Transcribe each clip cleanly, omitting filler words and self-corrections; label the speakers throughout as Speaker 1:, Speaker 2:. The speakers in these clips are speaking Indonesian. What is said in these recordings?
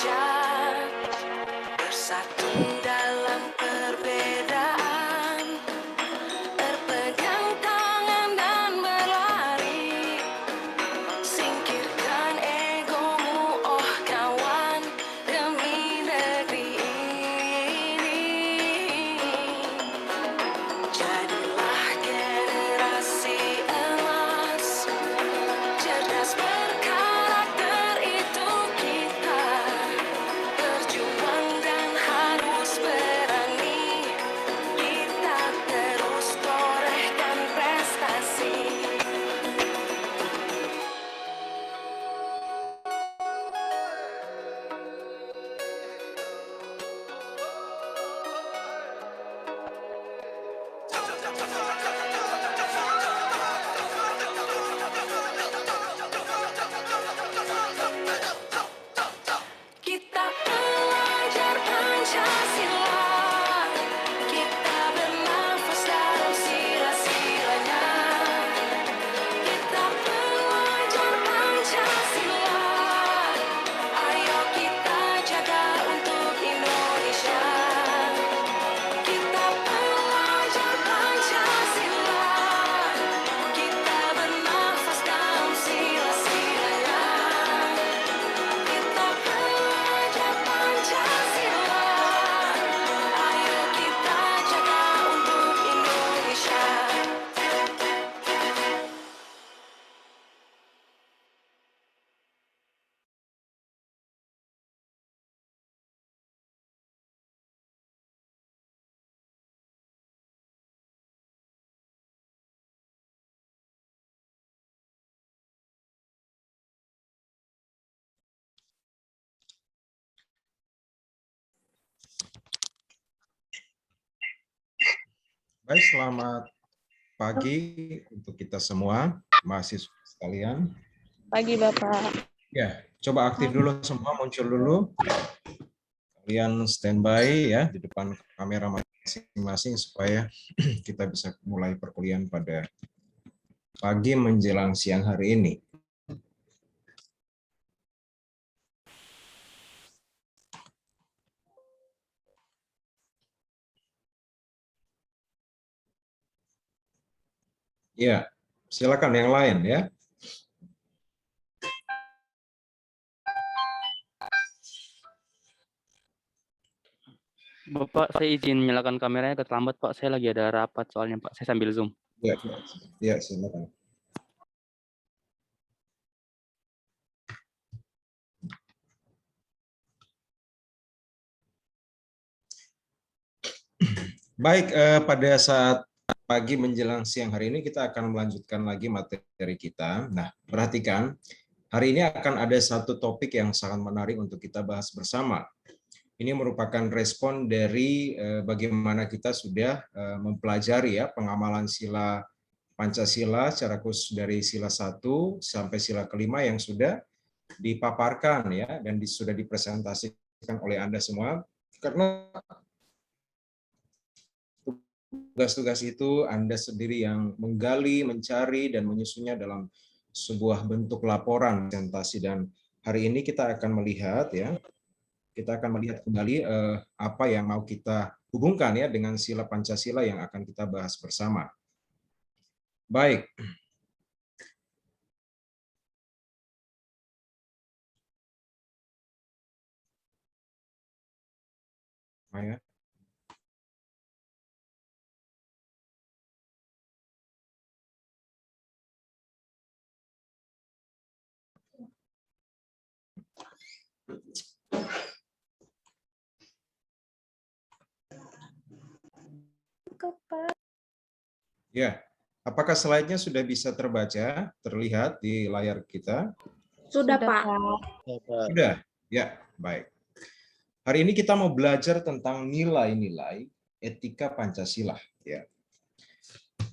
Speaker 1: Indonesia, bersatu dalam perbedaan, berpegang tangan dan berlari, singkirkan egomu oh kawan, demi negeri ini. Jadilah generasi emas, cerdas berkarakter itu kita, berjuang dan harus berani, kita terus torehkan prestasi. Kita belajar Pancasila, kita bernafas dalam sila-silanya. Kita belajar Pancasila, ayo kita jaga untuk Indonesia. Kita belajar Pancasila, kita bernafas dalam sila-silanya. Kita belajar Pancasila, ayo kita jaga untuk Indonesia.
Speaker 2: Baik, selamat pagi untuk kita semua, mahasiswa sekalian.
Speaker 3: Pagi, Bapak.
Speaker 2: Ya, coba aktif dulu semua, muncul dulu. Kalian standby ya di depan kamera masing-masing supaya kita bisa mulai perkuliahan pada pagi menjelang siang hari ini. Ya, silakan yang lain ya.
Speaker 4: Bapak, saya izin nyalakan kameranya terlambat, Pak. Saya lagi ada rapat soalnya, Pak. Saya sambil Zoom.
Speaker 2: Ya, silakan. Baik, pada saat pagi menjelang siang hari ini kita akan melanjutkan lagi materi kita. Nah, perhatikan, hari ini akan ada satu topik yang sangat menarik untuk kita bahas bersama. Ini merupakan respon dari bagaimana kita sudah mempelajari ya pengamalan sila Pancasila secara khusus dari sila 1 sampai sila kelima yang sudah dipaparkan ya dan sudah dipresentasikan oleh Anda semua. Karena tugas-tugas itu Anda sendiri yang menggali, mencari, dan menyusunnya dalam sebuah bentuk laporan presentasi. Dan hari ini kita akan melihat ya, kita akan melihat kembali apa yang mau kita hubungkan ya dengan sila Pancasila yang akan kita bahas bersama. Baik. Maya. Ya, apakah slide-nya sudah bisa terbaca, terlihat di layar kita?
Speaker 3: Sudah, Pak.
Speaker 2: Sudah, ya, baik. Hari ini kita mau belajar tentang nilai-nilai etika Pancasila. Ya.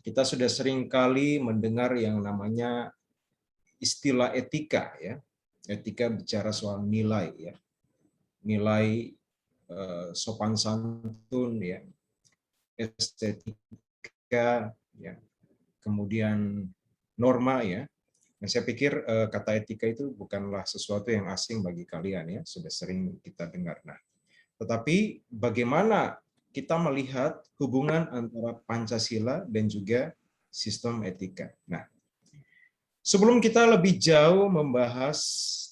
Speaker 2: Kita sudah sering kali mendengar yang namanya istilah etika. Ya. Etika bicara soal nilai. Ya. Nilai sopan santun, ya, estetika, ya, kemudian norma, ya, Dan saya pikir kata etika itu bukanlah sesuatu yang asing bagi kalian ya, sudah sering kita dengar. Nah, tetapi bagaimana kita melihat hubungan antara Pancasila dan juga sistem etika. Nah, sebelum kita lebih jauh membahas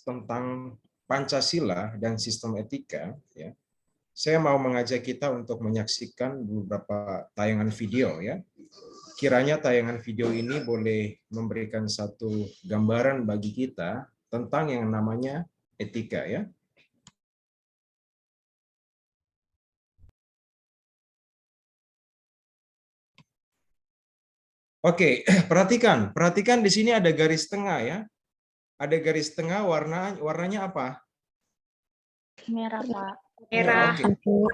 Speaker 2: tentang Pancasila dan sistem etika, ya, saya mau mengajak kita untuk menyaksikan beberapa tayangan video ya. Kiranya tayangan video ini boleh memberikan satu gambaran bagi kita tentang yang namanya etika ya. Oke, perhatikan di sini ada garis tengah ya. Ada garis tengah warnanya apa?
Speaker 3: Merah, Pak.
Speaker 2: Merah. Oke.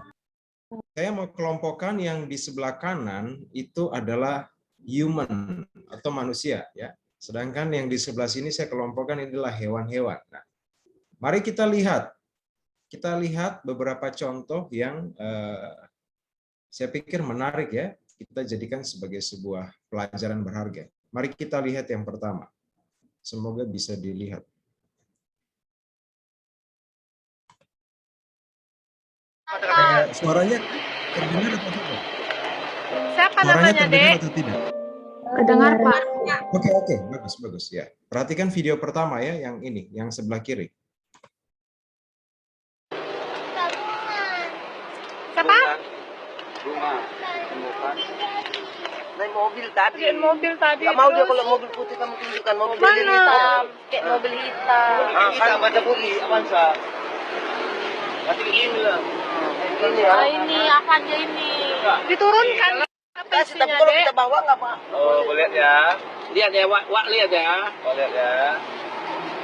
Speaker 2: Saya mau kelompokkan yang di sebelah kanan itu adalah human atau manusia ya. Sedangkan yang di sebelah sini saya kelompokkan inilah hewan-hewan. Nah, mari kita lihat. Kita lihat beberapa contoh yang saya pikir menarik ya. Kita jadikan sebagai sebuah pelajaran berharga. Mari kita lihat yang pertama. Semoga bisa dilihat. Suaranya terdengar atau tidak?
Speaker 3: Siapa
Speaker 2: Suaranya
Speaker 3: namanya,
Speaker 2: terdengar
Speaker 3: Dek?
Speaker 2: atau tidak?
Speaker 3: Kedengar, Pak.
Speaker 2: Oke, bagus ya. Perhatikan video pertama ya, yang ini, yang sebelah kiri.
Speaker 3: Siapa?
Speaker 5: Naik mobil tadi.
Speaker 3: Pakai mobil tadi.
Speaker 5: Gak mau dia
Speaker 3: terus?
Speaker 5: kalau mobil putih kamu tunjukkan mobil
Speaker 3: Mana?
Speaker 5: hitam.
Speaker 3: Kayak mobil hitam.
Speaker 5: Kita baca putih Avanza. Nanti ini lah. Ini ya.
Speaker 3: Ah, ini Avanza ini. Diturunkan. Apa
Speaker 5: Kasih tapi
Speaker 3: isinya,
Speaker 5: kalau
Speaker 3: Dek?
Speaker 5: kita bawa nggak Pak?
Speaker 6: Oh, boleh ya.
Speaker 5: Lihat ya, Wak lihat ya.
Speaker 6: Boleh ya.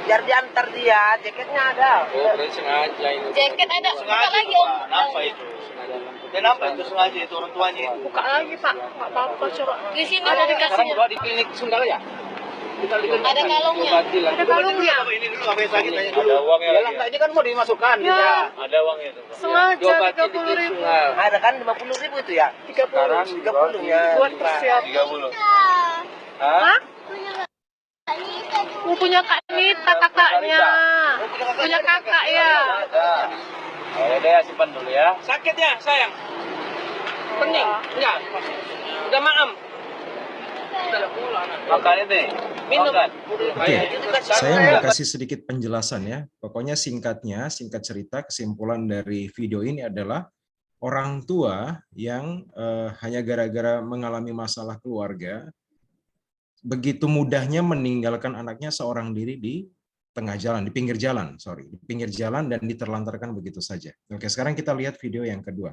Speaker 5: Biar diantar dia, jaketnya ada.
Speaker 6: Oh, berarti sengaja ini.
Speaker 3: Jaket ada. Buka
Speaker 6: Sengaja
Speaker 3: lagi,
Speaker 6: Pak.
Speaker 3: Om.
Speaker 6: Kenapa itu? Sengaja. Kenapa itu sengaja itu orang tuanya itu?
Speaker 3: Buka lagi, Pak. Nggak apa-apa, coba. Di sini ada
Speaker 6: Sekarang
Speaker 3: dikasihnya.
Speaker 6: bawa di klinik Sundal ya? Kita di klinik.
Speaker 3: Ada kalungnya.
Speaker 6: Ada
Speaker 3: kalungnya.
Speaker 6: Ini dulu apa yang sakit tanya dulu. Ada uangnya
Speaker 5: Ya
Speaker 6: lagi.
Speaker 5: lah, ini kan mau dimasukkan.
Speaker 3: Ya.
Speaker 5: Ya.
Speaker 6: Ada uangnya itu. Pak.
Speaker 3: Sengaja
Speaker 6: Diobatin
Speaker 3: 30.000.
Speaker 5: Ada kan 50.000 itu ya? 30 ya.
Speaker 3: Buat persiapan.
Speaker 6: 30.
Speaker 3: Hah? Punya Kak Nita, kakaknya. Punya kakak ya.
Speaker 6: Ada. Oh, ya deh, simpan dulu ya.
Speaker 5: Sakit ya, sayang? Pening? Enggak. Udah maam.
Speaker 6: Makan ini.
Speaker 5: Minum.
Speaker 6: Makan.
Speaker 2: Oke, saya mau kasih sedikit penjelasan ya. Pokoknya singkat cerita, kesimpulan dari video ini adalah orang tua yang hanya gara-gara mengalami masalah keluarga, begitu mudahnya meninggalkan anaknya seorang diri di tengah jalan, di pinggir jalan dan diterlantarkan begitu saja. Oke, sekarang kita lihat video yang kedua.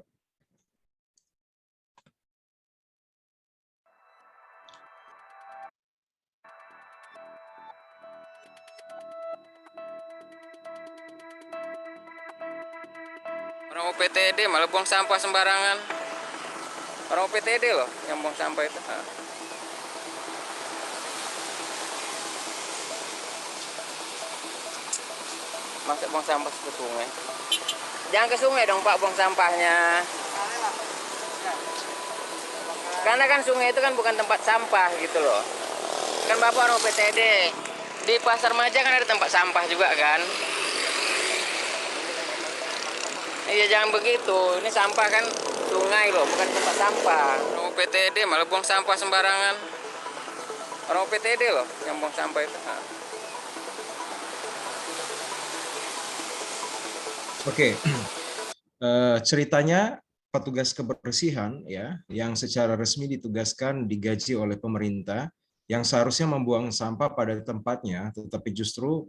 Speaker 7: Orang UPTD malah buang sampah sembarangan. Orang UPTD loh yang buang sampah itu. Masa buang sampah ke sungai? Jangan ke sungai dong Pak buang sampahnya. Karena kan sungai itu kan bukan tempat sampah gitu loh. Kan Bapak orang UPTD. Di Pasar Maja kan ada tempat sampah juga kan. Iya jangan begitu, ini sampah kan sungai loh, bukan tempat sampah. Orang UPTD malah buang sampah sembarangan. Orang UPTD loh yang buang sampah itu.
Speaker 2: Oke, ceritanya petugas kebersihan ya, yang secara resmi ditugaskan digaji oleh pemerintah, yang seharusnya membuang sampah pada tempatnya, tetapi justru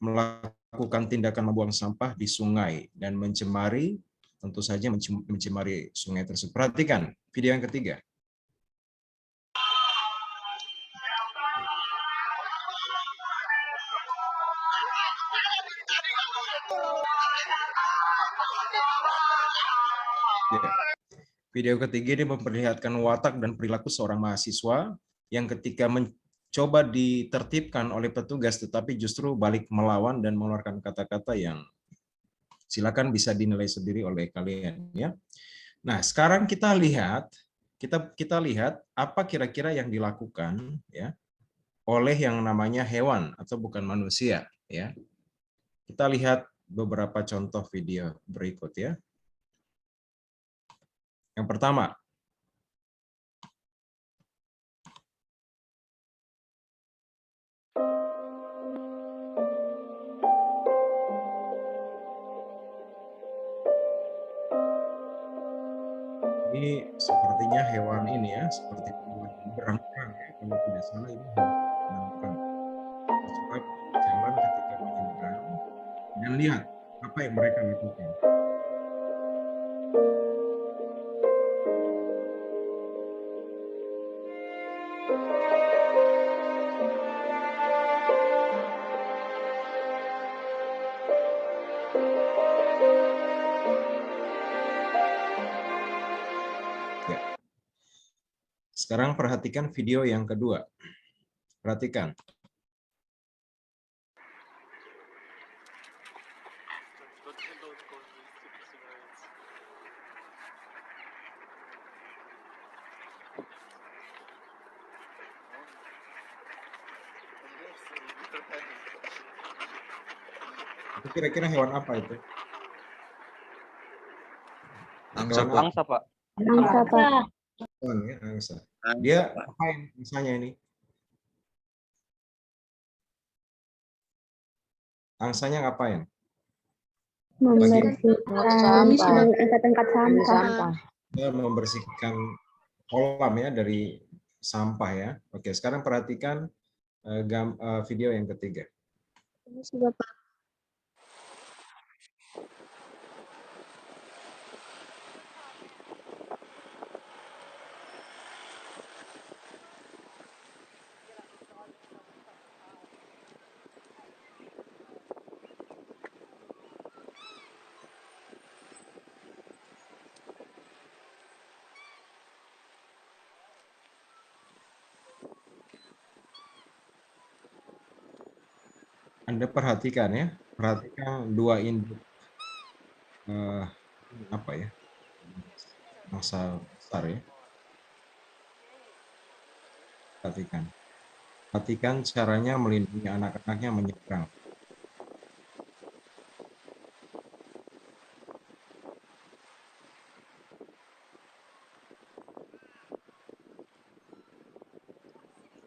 Speaker 2: melakukan tindakan membuang sampah di sungai dan mencemari, tentu saja mencemari sungai tersebut. Perhatikan video yang ketiga. Ya. Video ketiga ini memperlihatkan watak dan perilaku seorang mahasiswa yang ketika mencoba ditertibkan oleh petugas tetapi justru balik melawan dan mengeluarkan kata-kata yang silakan bisa dinilai sendiri oleh kalian ya. Nah, sekarang kita lihat apa kira-kira yang dilakukan ya oleh yang namanya hewan atau bukan manusia, ya. Kita lihat beberapa contoh video berikut ya. Yang pertama, ini sepertinya hewan ini ya, seperti hewan berang-berang ya, kalau tidak salah ini hewan berang-berang. Sebab jalan ketika menyeberang dan lihat apa yang mereka lakukan. Ya. Sekarang perhatikan video yang kedua. Perhatikan. Itu kira-kira hewan apa itu?
Speaker 5: Angsa,
Speaker 2: Hewan
Speaker 5: Pak.
Speaker 4: Angsa, Pak.
Speaker 3: Angsa, Pak.
Speaker 2: hewan ya, angsa. Dia apain misalnya ini? Angsanya ngapain?
Speaker 3: Membersihkan angkat-angkat sampah.
Speaker 2: Dia membersihkan kolam ya dari sampah ya. Oke, sekarang perhatikan video yang ketiga.
Speaker 3: Ini sih, Bapak.
Speaker 2: Anda perhatikan ya, perhatikan dua induk apa ya, masa besar ya. Perhatikan caranya melindungi anak-anaknya menyeberang.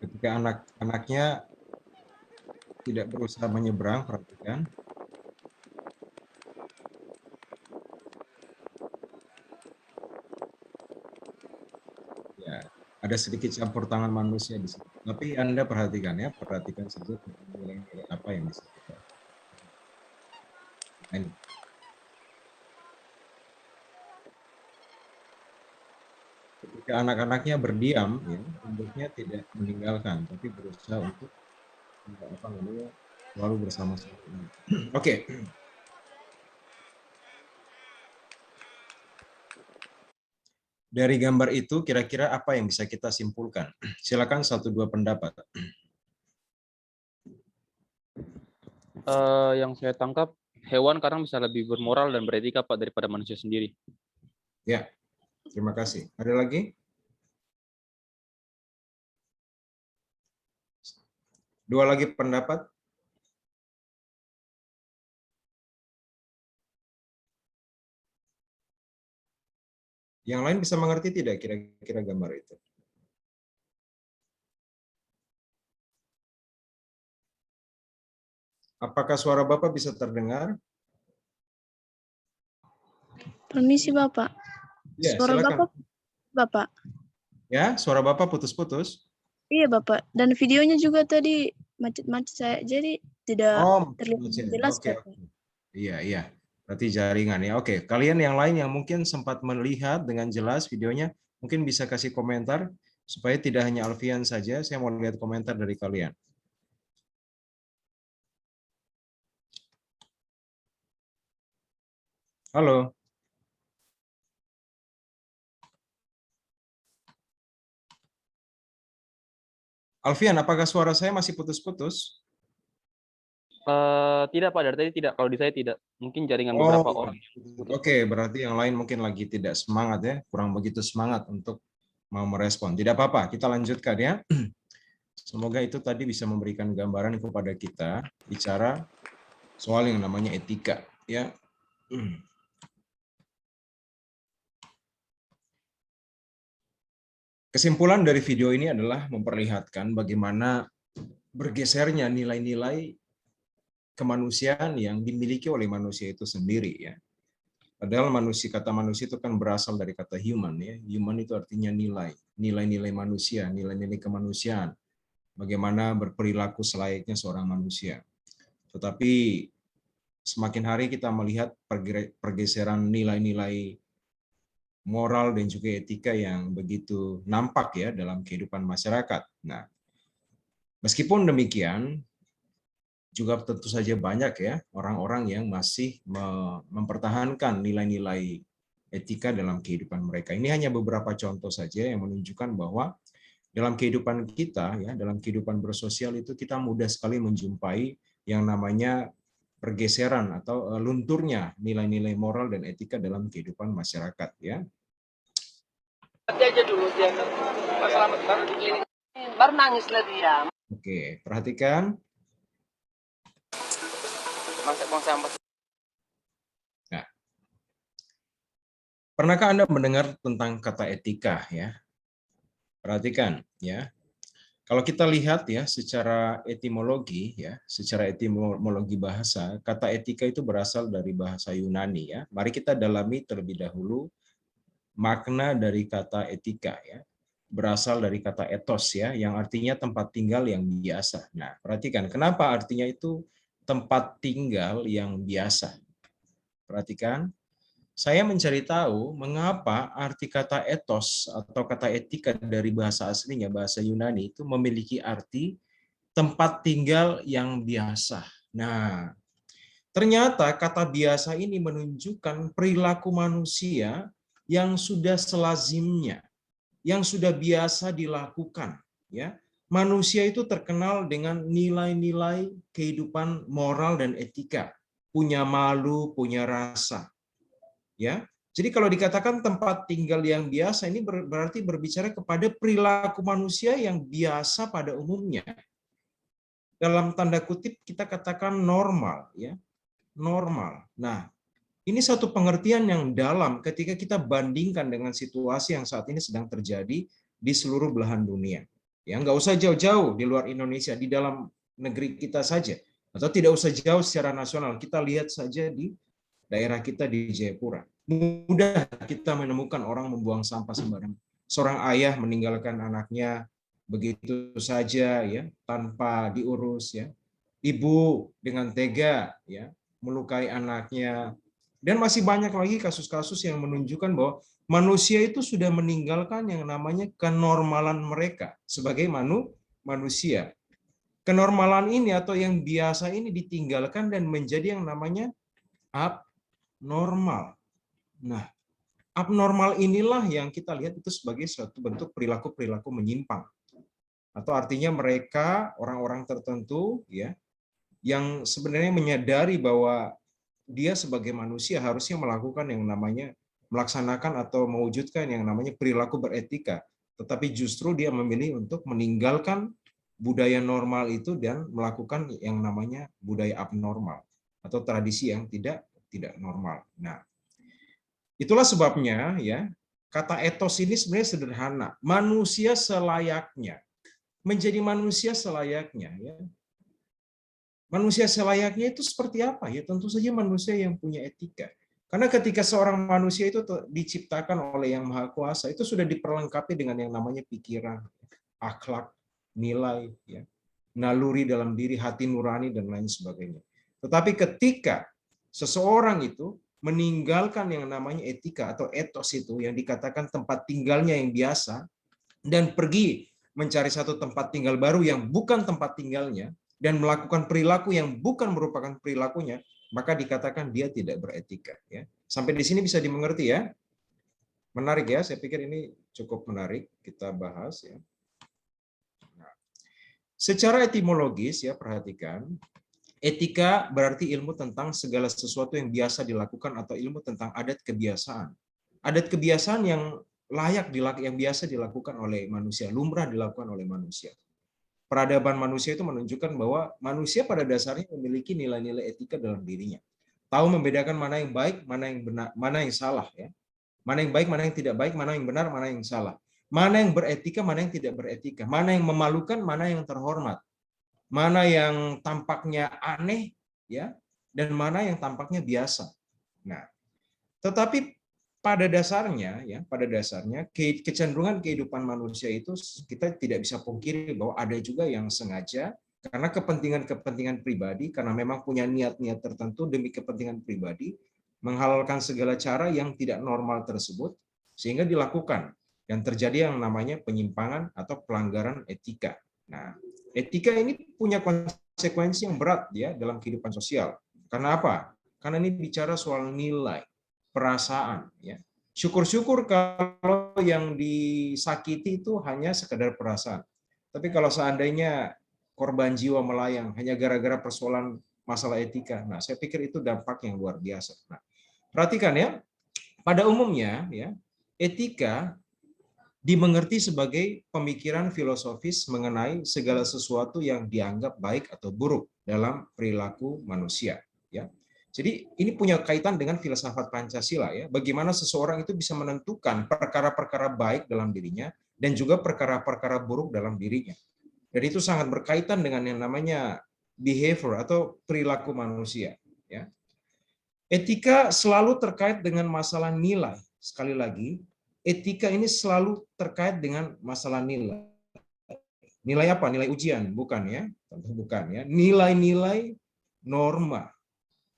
Speaker 2: Ketika anak-anaknya tidak berusaha menyeberang, perhatikan. Ya, ada sedikit campur tangan manusia di situ. Tapi Anda perhatikan ya, perhatikan saja apa yang bisa kita. Ketika anak-anaknya berdiam, ya, induknya tidak meninggalkan, tapi berusaha untuk apa namanya, selalu bersama-sama. Oke. Dari gambar itu kira-kira apa yang bisa kita simpulkan? Silakan 1-2 pendapat.
Speaker 4: Yang saya tangkap, hewan kadang bisa lebih bermoral dan beretika, Pak, daripada manusia sendiri.
Speaker 2: Ya, terima kasih. Ada lagi? Dua lagi pendapat? Yang lain bisa mengerti tidak kira-kira gambar itu? Apakah suara Bapak bisa terdengar?
Speaker 3: Permisi, Bapak.
Speaker 2: Ya,
Speaker 3: Suara
Speaker 2: silakan.
Speaker 3: Bapak.
Speaker 2: Ya, suara Bapak putus-putus.
Speaker 3: Iya, Bapak. Dan videonya juga tadi macet-macet saya. Jadi tidak terlihat jelas,
Speaker 2: Oke.
Speaker 3: Bapak.
Speaker 2: Iya. Berarti jaringan ya. Oke, kalian yang lain yang mungkin sempat melihat dengan jelas videonya, mungkin bisa kasih komentar supaya tidak hanya Alfian saja, saya mau lihat komentar dari kalian. Halo. Alfian, apakah suara saya masih putus-putus?
Speaker 4: Tidak, Pak, dari tadi tidak. Kalau di saya tidak. Mungkin jaringan beberapa orang.
Speaker 2: Oke, berarti yang lain mungkin lagi tidak semangat ya, kurang begitu semangat untuk mau merespon. Tidak apa-apa, kita lanjutkan ya. Semoga itu tadi bisa memberikan gambaran kepada kita bicara soal yang namanya etika, ya. Kesimpulan dari video ini adalah memperlihatkan bagaimana bergesernya nilai-nilai kemanusiaan yang dimiliki oleh manusia itu sendiri, ya. Padahal kata manusia itu kan berasal dari kata human, ya. Human itu artinya nilai, nilai-nilai manusia, nilai-nilai kemanusiaan. Bagaimana berperilaku selayaknya seorang manusia. Tetapi semakin hari kita melihat pergeseran nilai-nilai moral dan juga etika yang begitu nampak ya dalam kehidupan masyarakat. Nah, meskipun demikian, juga tentu saja banyak ya orang-orang yang masih mempertahankan nilai-nilai etika dalam kehidupan mereka. Ini hanya beberapa contoh saja yang menunjukkan bahwa dalam kehidupan kita, ya, dalam kehidupan bersosial itu kita mudah sekali menjumpai yang namanya pergeseran atau lunturnya nilai-nilai moral dan etika dalam kehidupan masyarakat, ya.
Speaker 5: Aja dulu dia pas selamat baru di klinik baru nangis lah dia.
Speaker 2: Oke, perhatikan.
Speaker 7: Masa buang sampah.
Speaker 2: Nah, pernahkah Anda mendengar tentang kata etika, ya? Perhatikan, ya. Kalau kita lihat ya secara etimologi, ya, secara etimologi bahasa, kata etika itu berasal dari bahasa Yunani, ya. Mari kita dalami terlebih dahulu makna dari kata etika, ya. Berasal dari kata ethos, ya, yang artinya tempat tinggal yang biasa. Nah, perhatikan kenapa artinya itu tempat tinggal yang biasa. Perhatikan. Saya mencari tahu mengapa arti kata ethos atau kata etika dari bahasa aslinya, bahasa Yunani, itu memiliki arti tempat tinggal yang biasa. Nah, ternyata kata biasa ini menunjukkan perilaku manusia yang sudah selazimnya, yang sudah biasa dilakukan. Ya, manusia itu terkenal dengan nilai-nilai kehidupan moral dan etika, punya malu, punya rasa. Ya, jadi kalau dikatakan tempat tinggal yang biasa ini berarti berbicara kepada perilaku manusia yang biasa pada umumnya. Dalam tanda kutip kita katakan normal, ya, normal. Nah, ini satu pengertian yang dalam ketika kita bandingkan dengan situasi yang saat ini sedang terjadi di seluruh belahan dunia. Ya, nggak usah jauh-jauh di luar Indonesia, di dalam negeri kita saja, atau tidak usah jauh secara nasional. Kita lihat saja di daerah kita di Jayapura. Mudah kita menemukan orang membuang sampah sembarangan. Seorang ayah meninggalkan anaknya begitu saja, ya, tanpa diurus, ya. Ibu dengan tega, ya, melukai anaknya. Dan masih banyak lagi kasus-kasus yang menunjukkan bahwa manusia itu sudah meninggalkan yang namanya kenormalan mereka sebagai manusia. Kenormalan ini atau yang biasa ini ditinggalkan dan menjadi yang namanya abnormal. Nah, abnormal inilah yang kita lihat itu sebagai suatu bentuk perilaku-perilaku menyimpang. Atau artinya mereka, orang-orang tertentu, ya, yang sebenarnya menyadari bahwa dia sebagai manusia harusnya melakukan yang namanya, melaksanakan atau mewujudkan yang namanya perilaku beretika. Tetapi justru dia memilih untuk meninggalkan budaya normal itu dan melakukan yang namanya budaya abnormal atau tradisi yang tidak normal. Nah, itulah sebabnya ya kata etos ini sebenarnya sederhana. Manusia selayaknya, menjadi manusia selayaknya. Ya. Manusia selayaknya itu seperti apa? Ya tentu saja manusia yang punya etika. Karena ketika seorang manusia itu diciptakan oleh Yang Maha Kuasa, itu sudah diperlengkapi dengan yang namanya pikiran, akhlak, nilai, ya, naluri dalam diri, hati nurani, dan lain sebagainya. Tetapi ketika seseorang itu meninggalkan yang namanya etika atau etos itu, yang dikatakan tempat tinggalnya yang biasa, dan pergi mencari satu tempat tinggal baru yang bukan tempat tinggalnya, dan melakukan perilaku yang bukan merupakan perilakunya, maka dikatakan dia tidak beretika. Ya. Sampai di sini bisa dimengerti ya? Menarik ya, saya pikir ini cukup menarik kita bahas ya. Nah, secara etimologis ya perhatikan, etika berarti ilmu tentang segala sesuatu yang biasa dilakukan atau ilmu tentang adat kebiasaan. Adat kebiasaan yang layak yang biasa dilakukan oleh manusia, lumrah dilakukan oleh manusia. peradaban manusia itu menunjukkan bahwa manusia pada dasarnya memiliki nilai-nilai etika dalam dirinya. Tahu membedakan mana yang baik, mana yang benar, mana yang salah, ya. Mana yang baik, mana yang tidak baik, mana yang benar, mana yang salah. Mana yang beretika, mana yang tidak beretika. Mana yang memalukan, mana yang terhormat. Mana yang tampaknya aneh, ya, dan mana yang tampaknya biasa. Nah, tetapi pada dasarnya, ya, pada dasarnya kecenderungan kehidupan manusia itu kita tidak bisa pungkiri bahwa ada juga yang sengaja karena kepentingan-kepentingan pribadi, karena memang punya niat-niat tertentu demi kepentingan pribadi, menghalalkan segala cara yang tidak normal tersebut, sehingga dilakukan dan terjadi yang namanya penyimpangan atau pelanggaran etika. Nah, etika ini punya konsekuensi yang berat ya dalam kehidupan sosial. Karena apa? Karena ini bicara soal nilai, perasaan. Ya. Syukur-syukur kalau yang disakiti itu hanya sekedar perasaan. Tapi kalau seandainya korban jiwa melayang hanya gara-gara persoalan masalah etika, nah saya pikir itu dampak yang luar biasa. Nah, perhatikan ya, pada umumnya ya etika dimengerti sebagai pemikiran filosofis mengenai segala sesuatu yang dianggap baik atau buruk dalam perilaku manusia. Ya, jadi ini punya kaitan dengan filsafat Pancasila ya. Bagaimana seseorang itu bisa menentukan perkara-perkara baik dalam dirinya dan juga perkara-perkara buruk dalam dirinya. Dan itu sangat berkaitan dengan yang namanya behavior atau perilaku manusia. Ya. Etika selalu terkait dengan masalah nilai. Sekali lagi, etika ini selalu terkait dengan masalah nilai. Nilai apa? Nilai ujian, bukan ya? Tentu bukan ya. Nilai-nilai norma,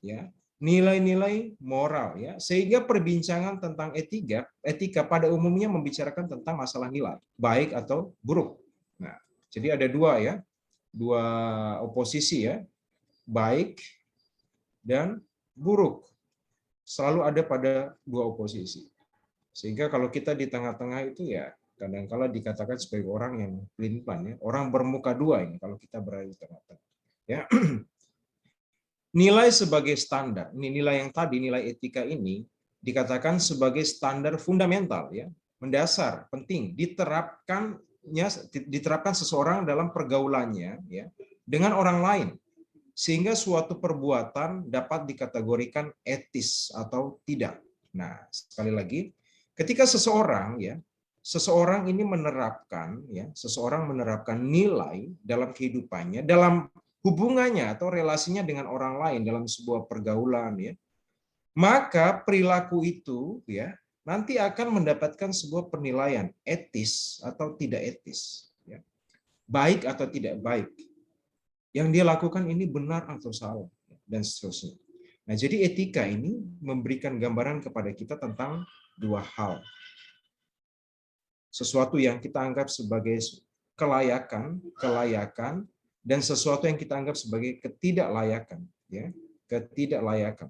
Speaker 2: ya. Nilai-nilai moral, ya. Sehingga perbincangan tentang etika pada umumnya membicarakan tentang masalah nilai, baik atau buruk. Nah, jadi ada dua ya, dua oposisi ya, baik dan buruk. Selalu ada pada dua oposisi. Sehingga kalau kita di tengah-tengah itu ya kadang-kala dikatakan sebagai orang yang pelin-pelan ya, orang bermuka dua ini kalau kita berada di tengah-tengah. Ya. Nilai sebagai standar, ini nilai yang tadi, nilai etika ini dikatakan sebagai standar fundamental ya, mendasar, penting, diterapkan seseorang dalam pergaulannya ya dengan orang lain. Sehingga suatu perbuatan dapat dikategorikan etis atau tidak. Nah, sekali lagi, ketika seseorang ini menerapkan nilai dalam kehidupannya, dalam hubungannya atau relasinya dengan orang lain dalam sebuah pergaulan ya, maka perilaku itu ya nanti akan mendapatkan sebuah penilaian etis atau tidak etis ya. Baik atau tidak baik. Yang dia lakukan ini benar atau salah dan seterusnya. Nah, jadi etika ini memberikan gambaran kepada kita tentang dua hal. Sesuatu yang kita anggap sebagai kelayakan dan sesuatu yang kita anggap sebagai ketidaklayakan, ya, ketidaklayakan.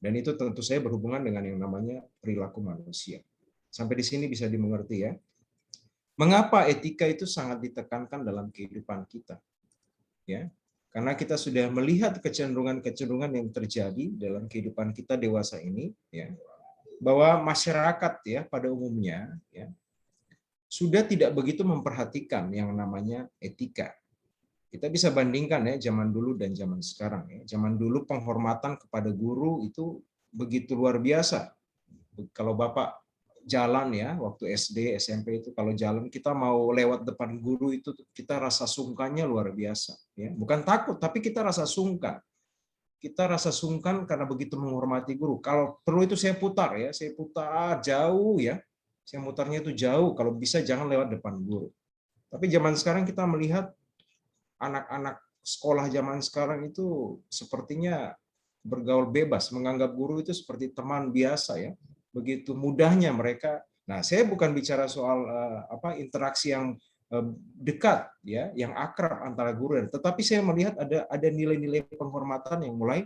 Speaker 2: Dan itu tentu saja berhubungan dengan yang namanya perilaku manusia. Sampai di sini bisa dimengerti ya. Mengapa etika itu sangat ditekankan dalam kehidupan kita? Ya, karena kita sudah melihat kecenderungan-kecenderungan yang terjadi dalam kehidupan kita dewasa ini, ya, bahwa masyarakat ya pada umumnya ya sudah tidak begitu memperhatikan yang namanya etika. Kita bisa bandingkan ya zaman dulu dan zaman sekarang ya. Zaman dulu penghormatan kepada guru itu begitu luar biasa. Kalau Bapak jalan ya waktu SD, SMP itu kalau jalan kita mau lewat depan guru itu kita rasa sungkannya luar biasa ya. Bukan takut tapi kita rasa sungkan. Kita rasa sungkan karena begitu menghormati guru. Kalau perlu itu saya putar ya, saya putar jauh ya. Saya mutarnya itu jauh, kalau bisa jangan lewat depan guru. Tapi zaman sekarang kita melihat anak-anak sekolah zaman sekarang itu sepertinya bergaul bebas, menganggap guru itu seperti teman biasa ya. Begitu mudahnya mereka. Nah, saya bukan bicara soal interaksi yang dekat ya, yang akrab antara guru dan, tetapi saya melihat ada nilai-nilai penghormatan yang mulai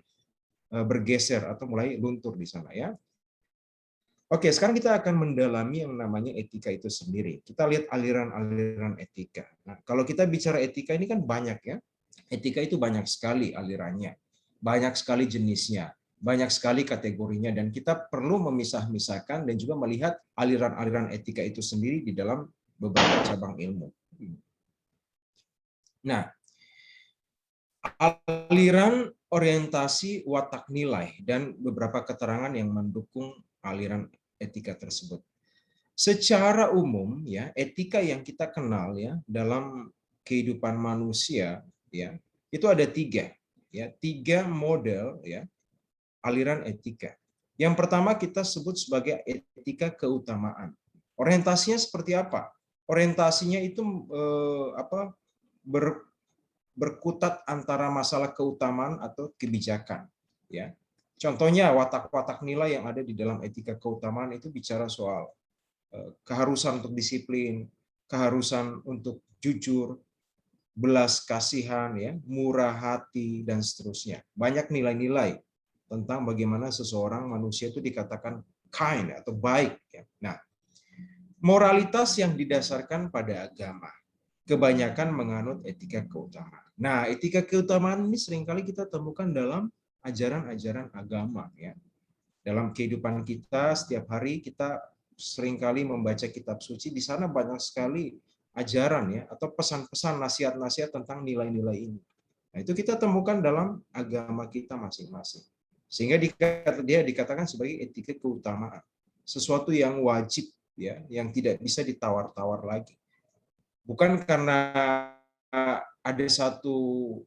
Speaker 2: bergeser atau mulai luntur di sana ya. Oke, sekarang kita akan mendalami yang namanya etika itu sendiri. Kita lihat aliran-aliran etika. Nah, kalau kita bicara etika ini kan banyak ya. Etika itu banyak sekali alirannya. Banyak sekali jenisnya. Banyak sekali kategorinya. Dan kita perlu memisah-misahkan dan juga melihat aliran-aliran etika itu sendiri di dalam beberapa cabang ilmu. Nah, aliran orientasi watak nilai dan beberapa keterangan yang mendukung aliran etika tersebut. Secara umum ya, etika yang kita kenal ya dalam kehidupan manusia ya, itu ada tiga model ya aliran etika. Yang pertama kita sebut sebagai etika keutamaan. Orientasinya seperti apa? Orientasinya itu berkutat antara masalah keutamaan atau kebijakan. Ya, contohnya watak-watak nilai yang ada di dalam etika keutamaan itu bicara soal keharusan untuk disiplin, keharusan untuk jujur, belas kasihan, ya, murah hati dan seterusnya. Banyak nilai-nilai tentang bagaimana seseorang manusia itu dikatakan kind atau baik. Ya. Nah, moralitas yang didasarkan pada agama kebanyakan menganut etika keutamaan. Nah, etika keutamaan ini seringkali kita temukan dalam ajaran-ajaran agama. Ya. Dalam kehidupan kita, setiap hari kita seringkali membaca kitab suci, di sana banyak sekali ajaran ya atau pesan-pesan nasihat-nasihat tentang nilai-nilai ini. Nah, itu kita temukan dalam agama kita masing-masing. Sehingga dia dikatakan sebagai etika keutamaan. Sesuatu yang wajib ya, yang tidak bisa ditawar-tawar lagi. Bukan karena ada satu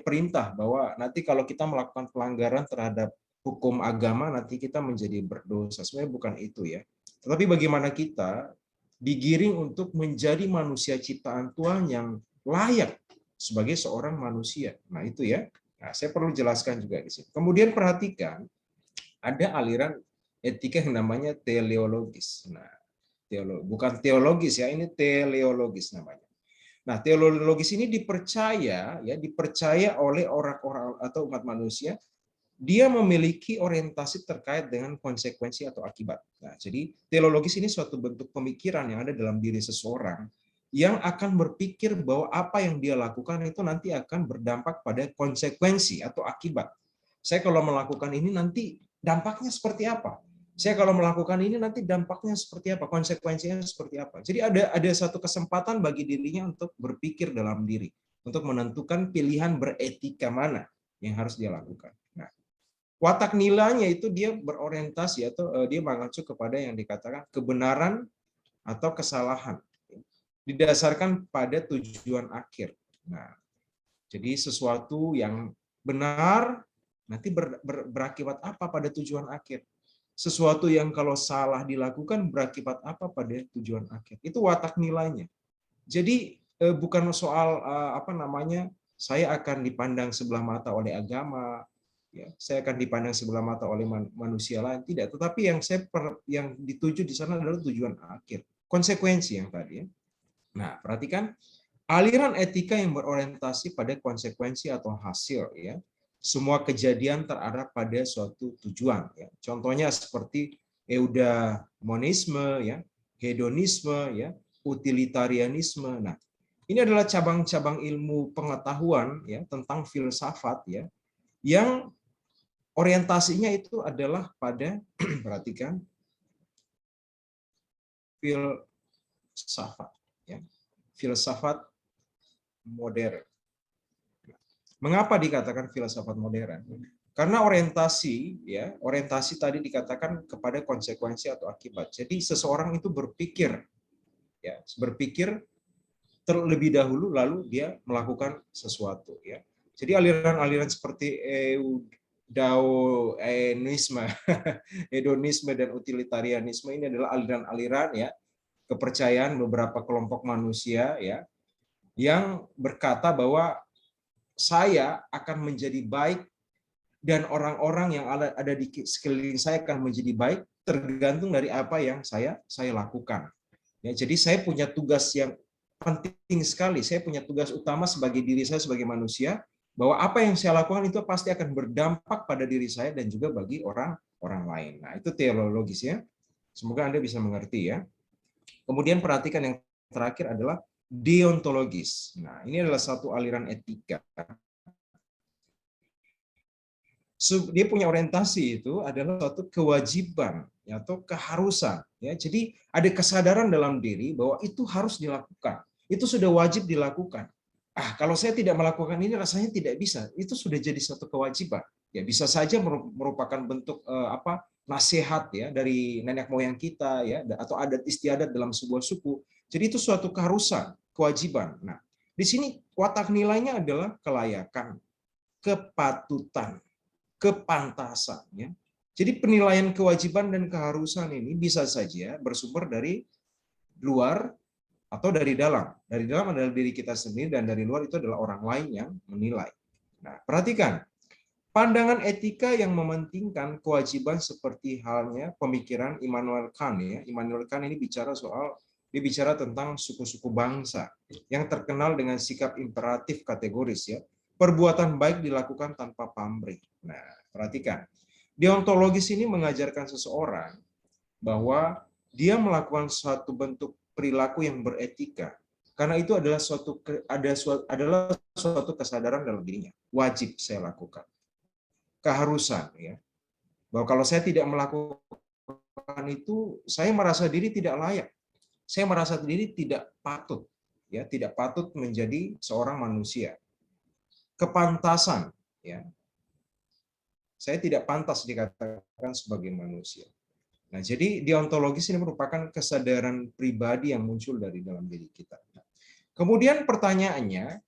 Speaker 2: perintah bahwa nanti kalau kita melakukan pelanggaran terhadap hukum agama nanti kita menjadi berdosa. Sebenarnya bukan itu ya. Tetapi bagaimana kita digiring untuk menjadi manusia ciptaan Tuhan yang layak sebagai seorang manusia. Nah, itu ya. Nah, saya perlu jelaskan juga di sini. Kemudian perhatikan ada aliran etika yang namanya teleologis. Nah, bukan teologis ya, ini teleologis namanya. Nah, teleologis ini dipercaya oleh orang-orang atau umat manusia. Dia memiliki orientasi terkait dengan konsekuensi atau akibat. Nah, jadi teleologis ini suatu bentuk pemikiran yang ada dalam diri seseorang yang akan berpikir bahwa apa yang dia lakukan itu nanti akan berdampak pada konsekuensi atau akibat. Saya kalau melakukan ini nanti dampaknya seperti apa? Saya kalau melakukan ini nanti dampaknya seperti apa? Konsekuensinya seperti apa? Jadi ada satu kesempatan bagi dirinya untuk berpikir dalam diri, untuk menentukan pilihan beretika mana yang harus dia lakukan. Nah, watak nilainya itu dia berorientasi atau dia mengacu kepada yang dikatakan kebenaran atau kesalahan didasarkan pada tujuan akhir. Nah, jadi sesuatu yang benar nanti berakibat apa pada tujuan akhir? Sesuatu yang kalau salah dilakukan berakibat apa pada tujuan akhir? Itu watak nilainya. Jadi bukan soal saya akan dipandang sebelah mata oleh agama. Ya, saya akan dipandang sebelah mata oleh manusia lain, tidak. Tetapi yang dituju di sana adalah tujuan akhir, konsekuensi yang tadi. Ya. Nah, perhatikan aliran etika yang berorientasi pada konsekuensi atau hasil. Ya, semua kejadian terarah pada suatu tujuan. Ya. Contohnya seperti eudaimonisme, ya, hedonisme, ya, utilitarianisme. Nah, ini adalah cabang-cabang ilmu pengetahuan ya tentang filsafat ya, yang orientasinya itu adalah pada perhatikan filsafat ya. Filsafat modern. Mengapa dikatakan filsafat modern? Karena orientasi tadi dikatakan kepada konsekuensi atau akibat. Jadi seseorang itu berpikir terlebih dahulu lalu dia melakukan sesuatu ya. Jadi aliran-aliran seperti hedonisme dan utilitarianisme ini adalah aliran-aliran ya kepercayaan beberapa kelompok manusia ya yang berkata bahwa saya akan menjadi baik dan orang-orang yang ada di sekeliling saya akan menjadi baik tergantung dari apa yang saya lakukan. Ya, jadi saya punya tugas yang penting sekali. Saya punya tugas utama sebagai diri saya sebagai manusia, bahwa apa yang saya lakukan itu pasti akan berdampak pada diri saya dan juga bagi orang lain. Nah, itu teleologis ya. Semoga Anda bisa mengerti ya. Kemudian perhatikan yang terakhir adalah deontologis. Nah, ini adalah satu aliran etika. Dia punya orientasi itu adalah suatu kewajiban atau keharusan. Ya, jadi ada kesadaran dalam diri bahwa itu harus dilakukan. Itu sudah wajib dilakukan. Kalau saya tidak melakukan ini rasanya tidak bisa. Itu sudah jadi satu kewajiban. Ya bisa saja merupakan bentuk nasihat ya dari nenek moyang kita ya, atau adat istiadat dalam sebuah suku. Jadi itu suatu keharusan, kewajiban. Nah, di sini watak nilainya adalah kelayakan, kepatutan, kepantasan ya. Jadi penilaian kewajiban dan keharusan ini bisa saja bersumber dari luar atau dari dalam. Dari dalam adalah diri kita sendiri, dan dari luar itu adalah orang lain yang menilai. Nah, perhatikan. Pandangan etika yang mementingkan kewajiban seperti halnya pemikiran Immanuel Kant ya. Immanuel Kant ini bicara tentang suku-suku bangsa yang terkenal dengan sikap imperatif kategoris ya. Perbuatan baik dilakukan tanpa pamrih. Nah, perhatikan. Deontologis ini mengajarkan seseorang bahwa dia melakukan suatu bentuk perilaku yang beretika, karena itu adalah suatu kesadaran dalam dirinya. Wajib saya lakukan. Keharusan ya. Bahwa kalau saya tidak melakukan itu, saya merasa diri tidak layak. Saya merasa diri tidak patut ya, tidak patut menjadi seorang manusia. Kepantasan ya. Saya tidak pantas dikatakan sebagai manusia. Nah, jadi deontologis ini merupakan kesadaran pribadi yang muncul dari dalam diri kita. Kemudian pertanyaannya,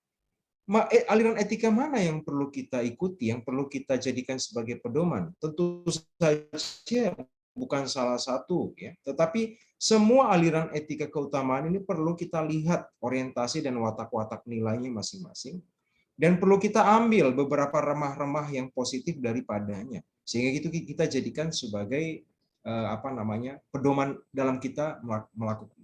Speaker 2: aliran etika mana yang perlu kita ikuti, yang perlu kita jadikan sebagai pedoman? Tentu saja bukan salah satu, ya. Tetapi semua aliran etika keutamaan ini perlu kita lihat orientasi dan watak-watak nilainya masing-masing. Dan perlu kita ambil beberapa remah-remah yang positif daripadanya, sehingga itu kita jadikan sebagai pedoman dalam kita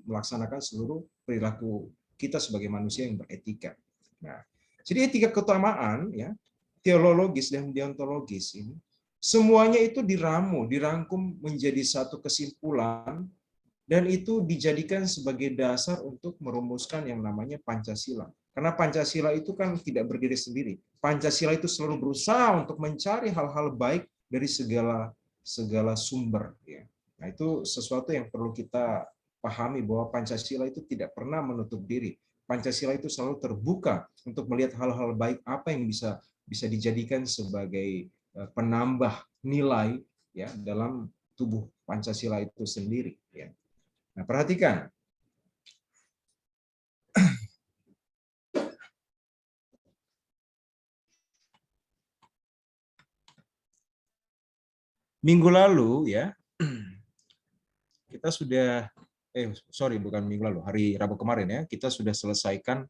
Speaker 2: melaksanakan seluruh perilaku kita sebagai manusia yang beretika. Nah, jadi etika keutamaan ya, teologis dan deontologis ini semuanya itu dirangkum menjadi satu kesimpulan, dan itu dijadikan sebagai dasar untuk merumuskan yang namanya Pancasila. Karena Pancasila itu kan tidak berdiri sendiri. Pancasila itu selalu berusaha untuk mencari hal-hal baik dari segala sumber. Ya. Nah, itu sesuatu yang perlu kita pahami, bahwa Pancasila itu tidak pernah menutup diri. Pancasila itu selalu terbuka untuk melihat hal-hal baik apa yang bisa dijadikan sebagai penambah nilai ya dalam tubuh Pancasila itu sendiri. Ya. Nah, perhatikan. Minggu lalu ya, kita sudah bukan minggu lalu, hari Rabu kemarin ya, kita sudah selesaikan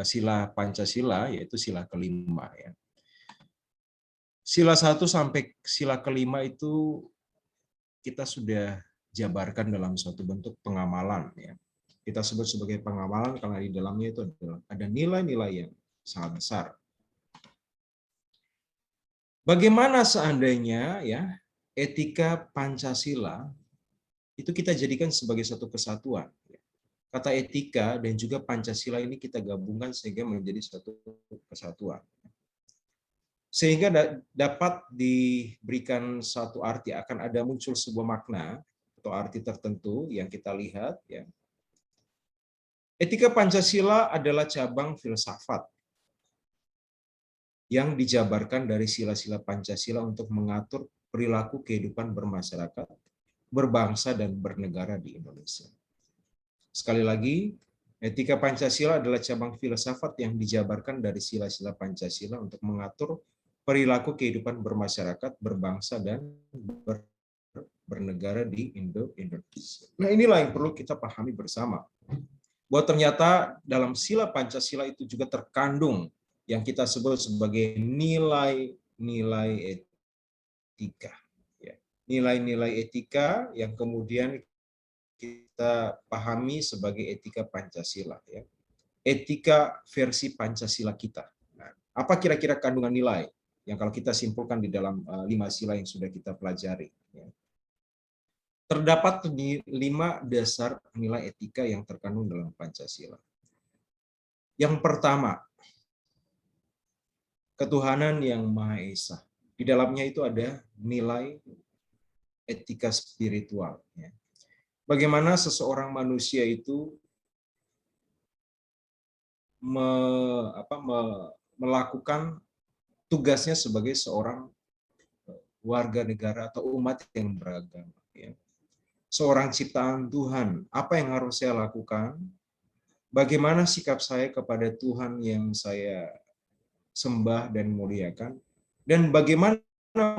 Speaker 2: sila Pancasila, yaitu sila kelima ya. Sila 1 sampai sila kelima itu kita sudah jabarkan dalam suatu bentuk pengamalan ya. Kita sebut sebagai pengamalan karena di dalamnya itu ada nilai-nilai yang sangat besar. Bagaimana seandainya ya etika Pancasila itu kita jadikan sebagai satu kesatuan. Kata etika dan juga Pancasila ini kita gabungkan sehingga menjadi satu kesatuan. Sehingga dapat diberikan satu arti, akan ada muncul sebuah makna atau arti tertentu yang kita lihat. Ya. Etika Pancasila adalah cabang filsafat yang dijabarkan dari sila-sila Pancasila untuk mengatur perilaku kehidupan bermasyarakat, berbangsa, dan bernegara di Indonesia. Sekali lagi, etika Pancasila adalah cabang filsafat yang dijabarkan dari sila-sila Pancasila untuk mengatur perilaku kehidupan bermasyarakat, berbangsa, dan bernegara di Indonesia. Nah, inilah yang perlu kita pahami bersama. Bahwa ternyata dalam sila Pancasila itu juga terkandung yang kita sebut sebagai nilai-nilai etika. Nilai-nilai etika yang kemudian kita pahami sebagai etika Pancasila. Ya. Etika versi Pancasila kita. Nah, apa kira-kira kandungan nilai yang kalau kita simpulkan di dalam 5 sila yang sudah kita pelajari. Ya. Terdapat 5 dasar nilai etika yang terkandung dalam Pancasila. Yang pertama, ketuhanan yang Maha Esa. Di dalamnya itu ada nilai etika spiritual. Ya. Bagaimana seseorang manusia itu melakukan tugasnya sebagai seorang warga negara atau umat yang beragama. Ya. Seorang ciptaan Tuhan, apa yang harus saya lakukan? Bagaimana sikap saya kepada Tuhan yang saya sembah dan muliakan? Dan bagaimana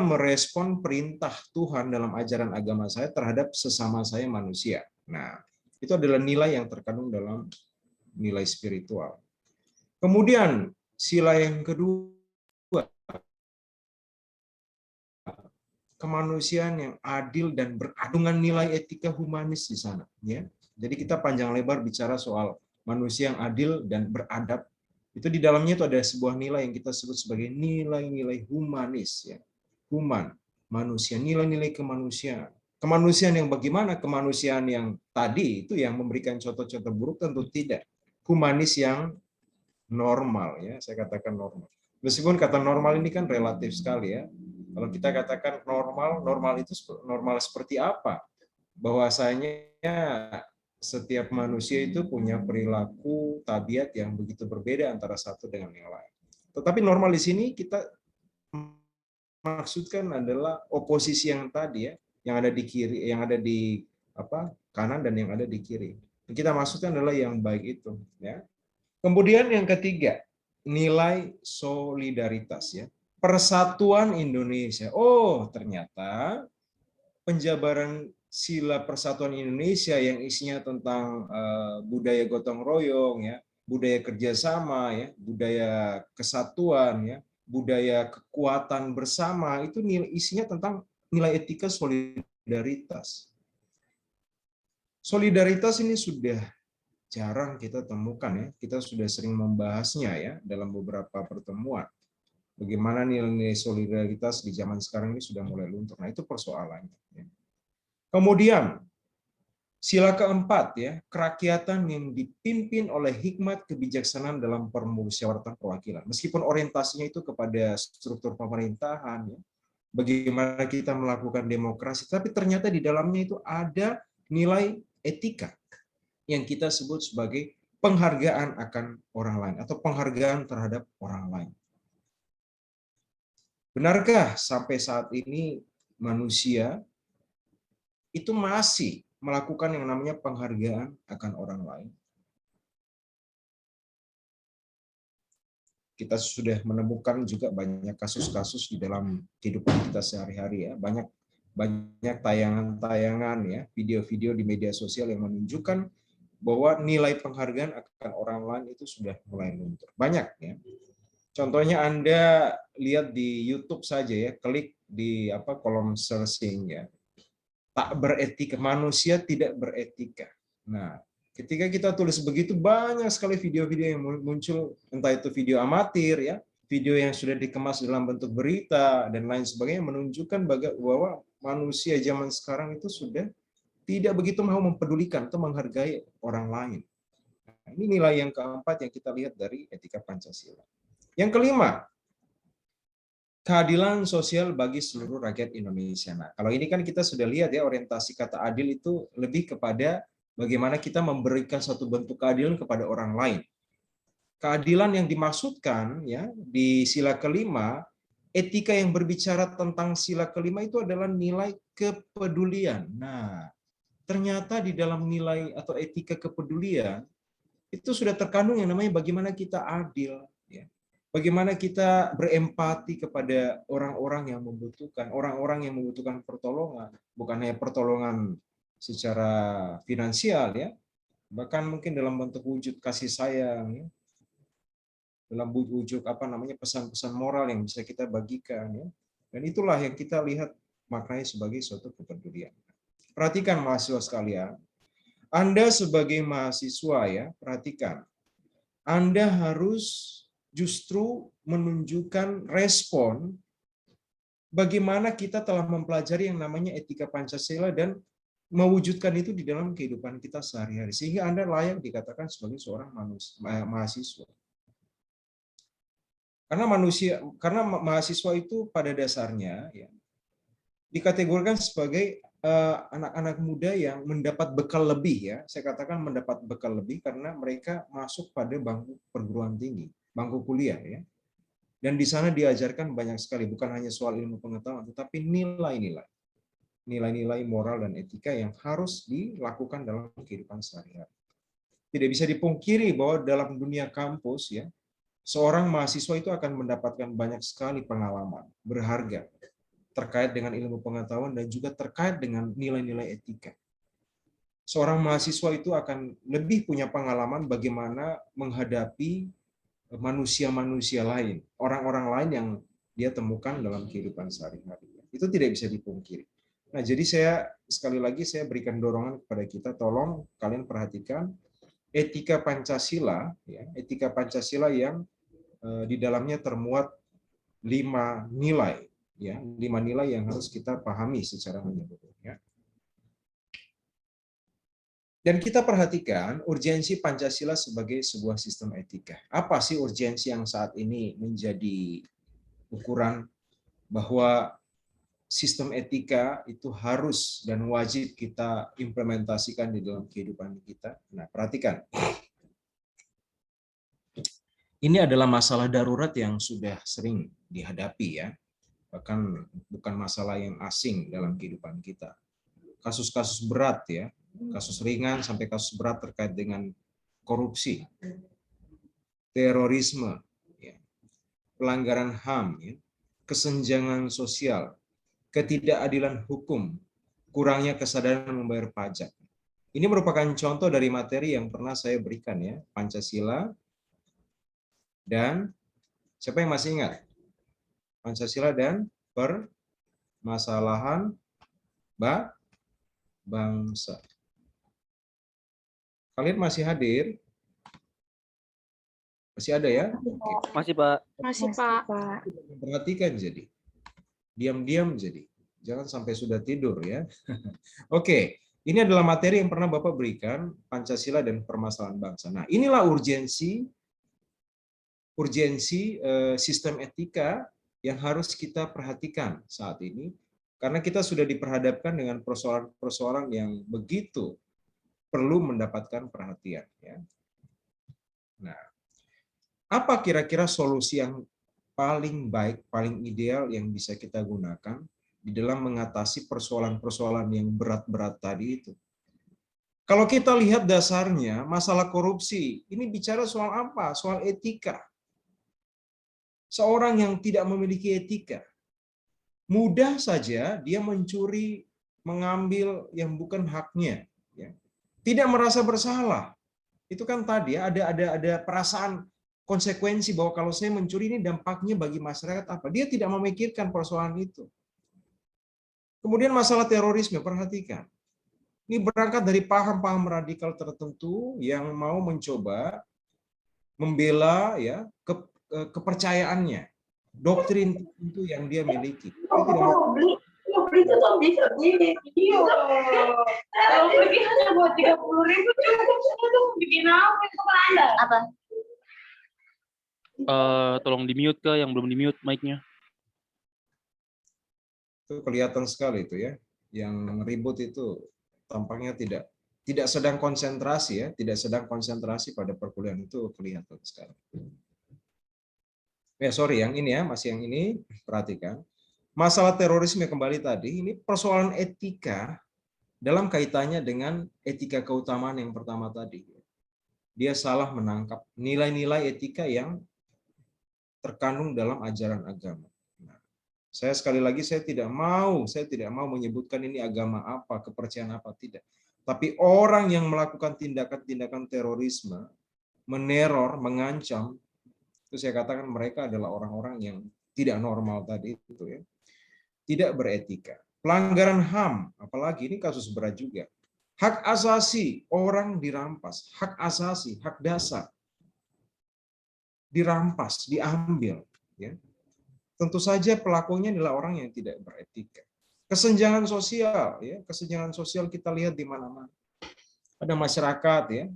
Speaker 2: merespon perintah Tuhan dalam ajaran agama saya terhadap sesama saya manusia. Nah, itu adalah nilai yang terkandung dalam nilai spiritual. Kemudian sila yang kedua, kemanusiaan yang adil dan berkandungan nilai etika humanis di sana. Ya, jadi kita panjang lebar bicara soal manusia yang adil dan beradab. Itu di dalamnya itu ada sebuah nilai yang kita sebut sebagai nilai-nilai humanis. Ya. Human, manusia, nilai-nilai kemanusiaan. Kemanusiaan yang bagaimana? Kemanusiaan yang tadi itu yang memberikan contoh-contoh buruk tentu tidak. Humanis yang normal, ya saya katakan normal. Meskipun kata normal ini kan relatif sekali ya. Kalau kita katakan normal, normal itu normal seperti apa? Bahwasanya setiap manusia itu punya perilaku, tabiat yang begitu berbeda antara satu dengan yang lain. Tetapi normal di sini kita maksudkan adalah oposisi yang tadi ya, yang ada di kiri, yang ada di kanan dan yang ada di kiri. Kita maksudkan adalah yang baik itu, ya. Kemudian yang ketiga, nilai solidaritas ya. Persatuan Indonesia. Oh, ternyata penjabaran sila persatuan Indonesia yang isinya tentang budaya gotong royong ya, budaya kerjasama ya, budaya kesatuan ya, budaya kekuatan bersama, itu isinya tentang nilai etika solidaritas. Solidaritas ini sudah jarang kita temukan ya. Kita sudah sering membahasnya ya dalam beberapa pertemuan. Bagaimana nilai-nilai solidaritas di zaman sekarang ini sudah mulai luntur. Nah, itu persoalannya. Ya. Kemudian sila keempat ya, kerakyatan yang dipimpin oleh hikmat kebijaksanaan dalam permusyawaratan perwakilan. Meskipun orientasinya itu kepada struktur pemerintahan ya, bagaimana kita melakukan demokrasi, tapi ternyata di dalamnya itu ada nilai etika yang kita sebut sebagai penghargaan akan orang lain atau penghargaan terhadap orang lain. Benarkah sampai saat ini manusia itu masih melakukan yang namanya penghargaan akan orang lain? Kita sudah menemukan juga banyak kasus-kasus di dalam kehidupan kita sehari-hari ya, banyak tayangan-tayangan ya, video-video di media sosial yang menunjukkan bahwa nilai penghargaan akan orang lain itu sudah mulai luntur. Banyak ya. Contohnya Anda lihat di YouTube saja ya, klik di kolom searching ya. Tak beretika, manusia tidak beretika. Nah, ketika kita tulis begitu, banyak sekali video-video yang muncul, entah itu video amatir ya, video yang sudah dikemas dalam bentuk berita dan lain sebagainya, menunjukkan bahwa manusia zaman sekarang itu sudah tidak begitu mau mempedulikan atau menghargai orang lain. Nah, ini nilai yang keempat yang kita lihat dari etika Pancasila. Yang kelima, keadilan sosial bagi seluruh rakyat Indonesia. Nah, kalau ini kan kita sudah lihat ya, orientasi kata adil itu lebih kepada bagaimana kita memberikan satu bentuk keadilan kepada orang lain. Keadilan yang dimaksudkan ya di sila kelima, etika yang berbicara tentang sila kelima itu adalah nilai kepedulian. Nah, ternyata di dalam nilai atau etika kepedulian itu sudah terkandung yang namanya bagaimana kita adil, ya. Bagaimana kita berempati kepada orang-orang yang membutuhkan pertolongan, bukan hanya pertolongan secara finansial ya, bahkan mungkin dalam bentuk wujud kasih sayang, ya. Dalam wujud pesan-pesan moral yang bisa kita bagikan ya. Dan itulah yang kita lihat maknanya sebagai suatu kepedulian. Perhatikan mahasiswa sekalian, Anda sebagai mahasiswa ya, perhatikan. Anda harus justru menunjukkan respon bagaimana kita telah mempelajari yang namanya etika Pancasila dan mewujudkan itu di dalam kehidupan kita sehari-hari. Sehingga Anda layak dikatakan sebagai seorang mahasiswa. Karena mahasiswa itu pada dasarnya ya, dikategorikan sebagai anak-anak muda yang mendapat bekal lebih ya. Saya katakan mendapat bekal lebih karena mereka masuk pada bangku perguruan tinggi, bangku kuliah ya. Dan di sana diajarkan banyak sekali, bukan hanya soal ilmu pengetahuan, tetapi nilai-nilai. Nilai-nilai moral dan etika yang harus dilakukan dalam kehidupan sehari-hari. Tidak bisa dipungkiri bahwa dalam dunia kampus ya, seorang mahasiswa itu akan mendapatkan banyak sekali pengalaman berharga terkait dengan ilmu pengetahuan dan juga terkait dengan nilai-nilai etika. Seorang mahasiswa itu akan lebih punya pengalaman bagaimana menghadapi manusia-manusia lain, orang-orang lain yang dia temukan dalam kehidupan sehari-hari. Itu tidak bisa dipungkiri. Nah, jadi saya sekali lagi saya berikan dorongan kepada kita, tolong kalian perhatikan etika Pancasila, ya, etika Pancasila yang di dalamnya termuat 5 nilai. Ya, 5 nilai yang harus kita pahami secara menyeluruh. Ya. Dan kita perhatikan urgensi Pancasila sebagai sebuah sistem etika. Apa sih urgensi yang saat ini menjadi ukuran bahwa sistem etika itu harus dan wajib kita implementasikan di dalam kehidupan kita? Nah, perhatikan. Ini adalah masalah darurat yang sudah sering dihadapi ya. Bahkan bukan masalah yang asing dalam kehidupan kita. Kasus-kasus berat ya, kasus ringan sampai kasus berat terkait dengan korupsi, terorisme, ya, pelanggaran HAM, ya, kesenjangan sosial, ketidakadilan hukum, kurangnya kesadaran membayar pajak. Ini merupakan contoh dari materi yang pernah saya berikan ya, Pancasila dan siapa yang masih ingat? Pancasila dan permasalahan bangsa. Kalian masih hadir? Masih ada ya? Oke.
Speaker 4: Masih, Pak.
Speaker 3: Masih, Pak.
Speaker 2: Perhatikan jadi. Diam-diam jadi. Jangan sampai sudah tidur ya. Oke, ini adalah materi yang pernah Bapak berikan, Pancasila dan permasalahan bangsa. Nah, inilah urgensi sistem etika yang harus kita perhatikan saat ini, karena kita sudah diperhadapkan dengan persoalan-persoalan yang begitu perlu mendapatkan perhatian. Ya. Nah, apa kira-kira solusi yang paling baik, paling ideal yang bisa kita gunakan di dalam mengatasi persoalan-persoalan yang berat-berat tadi itu? Kalau kita lihat dasarnya, masalah korupsi, ini bicara soal apa? Soal etika. Seorang yang tidak memiliki etika, mudah saja dia mencuri, mengambil yang bukan haknya, ya. Tidak merasa bersalah. Itu kan tadi ya, ada perasaan konsekuensi bahwa kalau saya mencuri ini dampaknya bagi masyarakat apa? Dia tidak memikirkan persoalan itu. Kemudian masalah terorisme, perhatikan. Ini berangkat dari paham-paham radikal tertentu yang mau mencoba membela ya kepercayaannya, doktrin tertentu yang dia miliki. Dia tidak mau
Speaker 8: beli itu tuh bisa beli. Iya. Kalau pergi hanya buat 30.000 cukup tuh bikin apa itu kan Anda? Apa?
Speaker 4: Tolong di-mute ke yang belum di-mute mic-nya.
Speaker 2: itu kelihatan sekali itu ya. Yang ribut itu tampaknya tidak sedang konsentrasi ya, tidak sedang konsentrasi pada perkuliahan, itu kelihatan sekali. Ya, sorry, yang ini ya, masih yang ini, perhatikan. Masalah terorisme kembali tadi, ini persoalan etika dalam kaitannya dengan etika keutamaan yang pertama tadi. Dia salah menangkap nilai-nilai etika yang terkandung dalam ajaran agama. Nah, saya sekali lagi saya tidak mau menyebutkan ini agama apa, kepercayaan apa, tidak. Tapi orang yang melakukan tindakan-tindakan terorisme, meneror, mengancam, itu saya katakan mereka adalah orang-orang yang tidak normal tadi itu ya. Tidak beretika. Pelanggaran HAM, apalagi ini kasus berat juga. Hak asasi orang dirampas, hak asasi, hak dasar dirampas, diambil ya. Tentu saja pelakunya adalah orang yang tidak beretika. Kesenjangan sosial ya, kesenjangan sosial kita lihat di mana-mana. Ada masyarakat ya,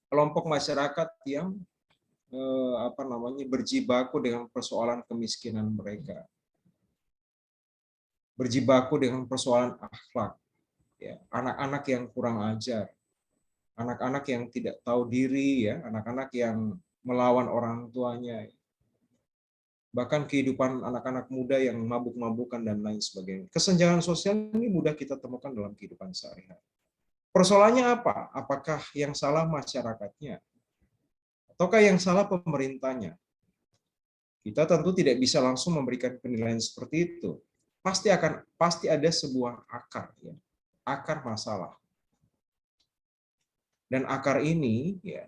Speaker 2: kelompok masyarakat yang berjibaku dengan persoalan kemiskinan mereka. berjibaku dengan persoalan akhlak, ya, anak-anak yang kurang ajar, anak-anak yang tidak tahu diri, ya, anak-anak yang melawan orang tuanya, bahkan kehidupan anak-anak muda yang mabuk-mabukan dan lain sebagainya. Kesenjangan sosial ini mudah kita temukan dalam kehidupan sehari-hari. Persoalannya apa? Apakah yang salah masyarakatnya? Ataukah yang salah pemerintahnya? Kita tentu tidak bisa langsung memberikan penilaian seperti itu. Pasti ada sebuah akar, ya, akar masalah. Dan akar ini, ya,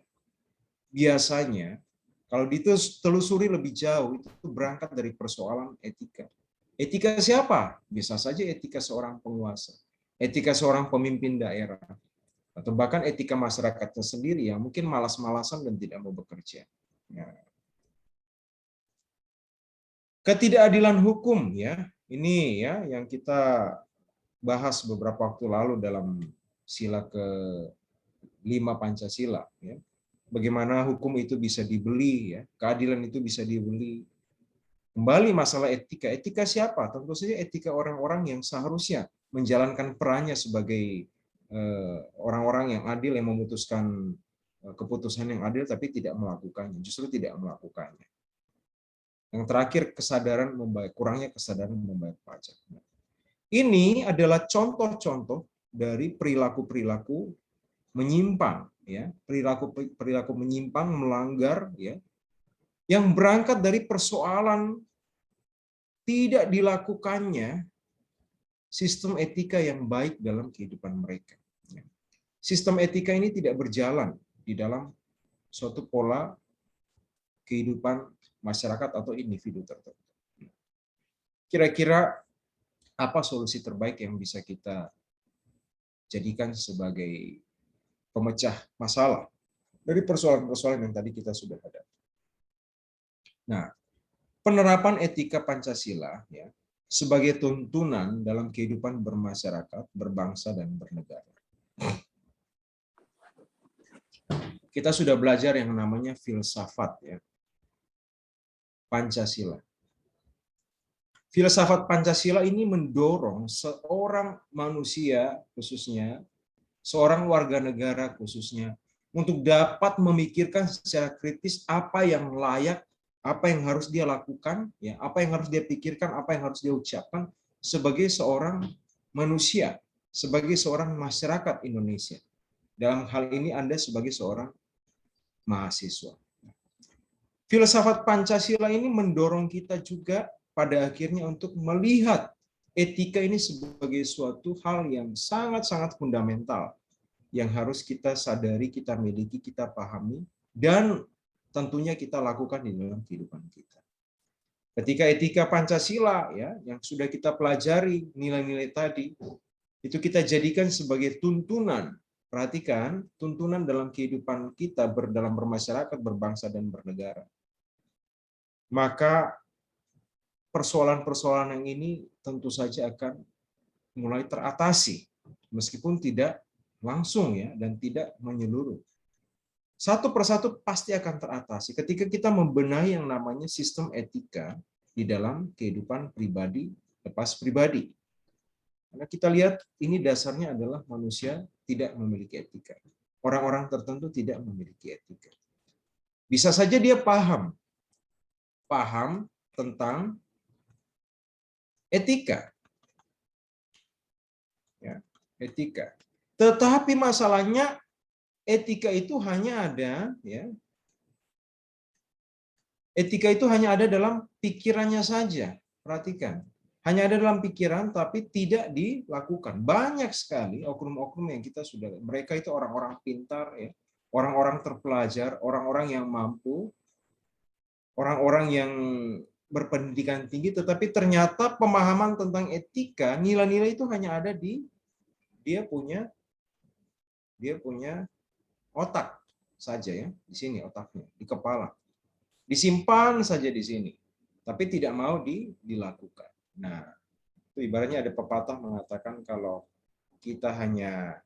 Speaker 2: biasanya kalau ditelusuri lebih jauh itu berangkat dari persoalan etika. Etika siapa? Bisa saja etika seorang penguasa, etika seorang pemimpin daerah, atau bahkan etika masyarakatnya sendiri yang mungkin malas-malasan dan tidak mau bekerja. Nah, ketidakadilan hukum, ya, ini ya yang kita bahas beberapa waktu lalu dalam sila ke-5 Pancasila, ya. Bagaimana hukum itu bisa dibeli, ya, keadilan itu bisa dibeli. Kembali masalah etika. Etika siapa? Tentu saja etika orang-orang yang seharusnya menjalankan perannya sebagai orang-orang yang adil, yang memutuskan keputusan yang adil, tapi tidak melakukannya, justru tidak melakukannya. Yang terakhir, kesadaran membayar, kurangnya kesadaran membayar pajak. Ini adalah contoh-contoh dari perilaku-perilaku menyimpang, ya, perilaku menyimpang, melanggar, ya, yang berangkat dari persoalan tidak dilakukannya sistem etika yang baik dalam kehidupan mereka. Sistem etika ini tidak berjalan di dalam suatu pola kehidupan masyarakat atau individu tertentu. Kira-kira apa solusi terbaik yang bisa kita jadikan sebagai pemecah masalah dari persoalan-persoalan yang tadi kita sudah hadapi? Nah, penerapan etika Pancasila, ya, sebagai tuntunan dalam kehidupan bermasyarakat, berbangsa, dan bernegara. Kita sudah belajar yang namanya filsafat, ya, Pancasila. Filsafat Pancasila ini mendorong seorang manusia, khususnya seorang warga negara khususnya, untuk dapat memikirkan secara kritis apa yang layak, apa yang harus dia lakukan, ya, apa yang harus dia pikirkan, apa yang harus dia ucapkan sebagai seorang manusia, sebagai seorang masyarakat Indonesia. Dalam hal ini Anda sebagai seorang mahasiswa. Filsafat Pancasila ini mendorong kita juga pada akhirnya untuk melihat etika ini sebagai suatu hal yang sangat-sangat fundamental yang harus kita sadari, kita miliki, kita pahami, dan tentunya kita lakukan di dalam kehidupan kita. Ketika etika Pancasila, ya, yang sudah kita pelajari nilai-nilai tadi, itu kita jadikan sebagai tuntunan. Perhatikan, tuntunan dalam kehidupan kita dalam bermasyarakat, berbangsa, dan bernegara. Maka persoalan-persoalan yang ini tentu saja akan mulai teratasi, meskipun tidak langsung, ya, dan tidak menyeluruh. Satu persatu pasti akan teratasi ketika kita membenahi yang namanya sistem etika di dalam kehidupan pribadi lepas pribadi. Karena kita lihat ini dasarnya adalah manusia tidak memiliki etika. Orang-orang tertentu tidak memiliki etika. Bisa saja dia paham tentang etika. Ya, etika. Tetapi masalahnya etika itu hanya ada, ya. Etika itu hanya ada dalam pikirannya saja. Perhatikan. Hanya ada dalam pikiran tapi tidak dilakukan. Banyak sekali oknum-oknum yang kita sudah, mereka itu orang-orang pintar, ya. Orang-orang terpelajar, orang-orang yang mampu, orang-orang yang berpendidikan tinggi, tetapi ternyata pemahaman tentang etika, nilai-nilai itu hanya ada di dia punya otak saja, ya, di sini otaknya, di kepala. Disimpan saja di sini, tapi tidak mau dilakukan. Nah, itu ibaratnya ada pepatah mengatakan kalau kita hanya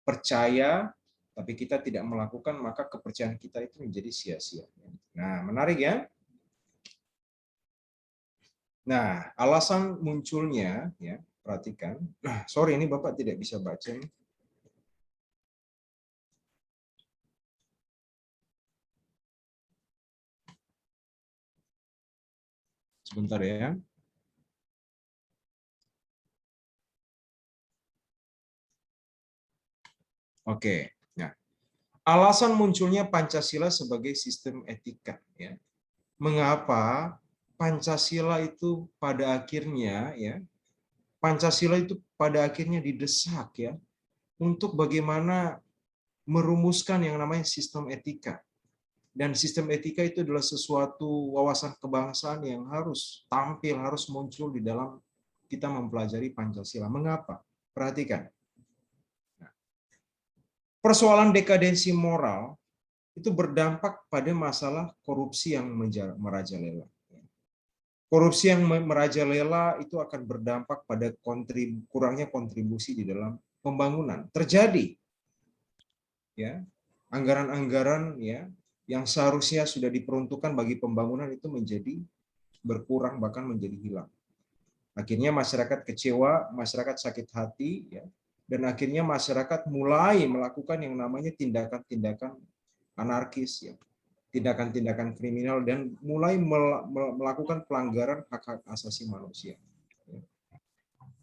Speaker 2: percaya tapi kita tidak melakukan, maka kepercayaan kita itu menjadi sia-sia. Nah, menarik, ya. Nah, alasan munculnya, ya, perhatikan. Nah, sorry ini Bapak tidak bisa baca. Sebentar ya. Oke. Nah, alasan munculnya Pancasila sebagai sistem etika, ya. Mengapa Pancasila itu pada akhirnya, ya, Pancasila itu pada akhirnya didesak, ya, untuk bagaimana merumuskan yang namanya sistem etika. Dan sistem etika itu adalah sesuatu wawasan kebangsaan yang harus tampil, harus muncul di dalam kita mempelajari Pancasila. Mengapa? Perhatikan. Persoalan dekadensi moral itu berdampak pada masalah korupsi yang merajalela. Korupsi yang merajalela itu akan berdampak pada kurangnya kontribusi di dalam pembangunan. Terjadi, ya, anggaran-anggaran, ya, yang seharusnya sudah diperuntukkan bagi pembangunan itu menjadi berkurang, bahkan menjadi hilang. Akhirnya masyarakat kecewa, masyarakat sakit hati, ya, dan akhirnya masyarakat mulai melakukan yang namanya tindakan-tindakan anarkis, ya, tindakan-tindakan kriminal, dan mulai melakukan pelanggaran hak-hak asasi manusia.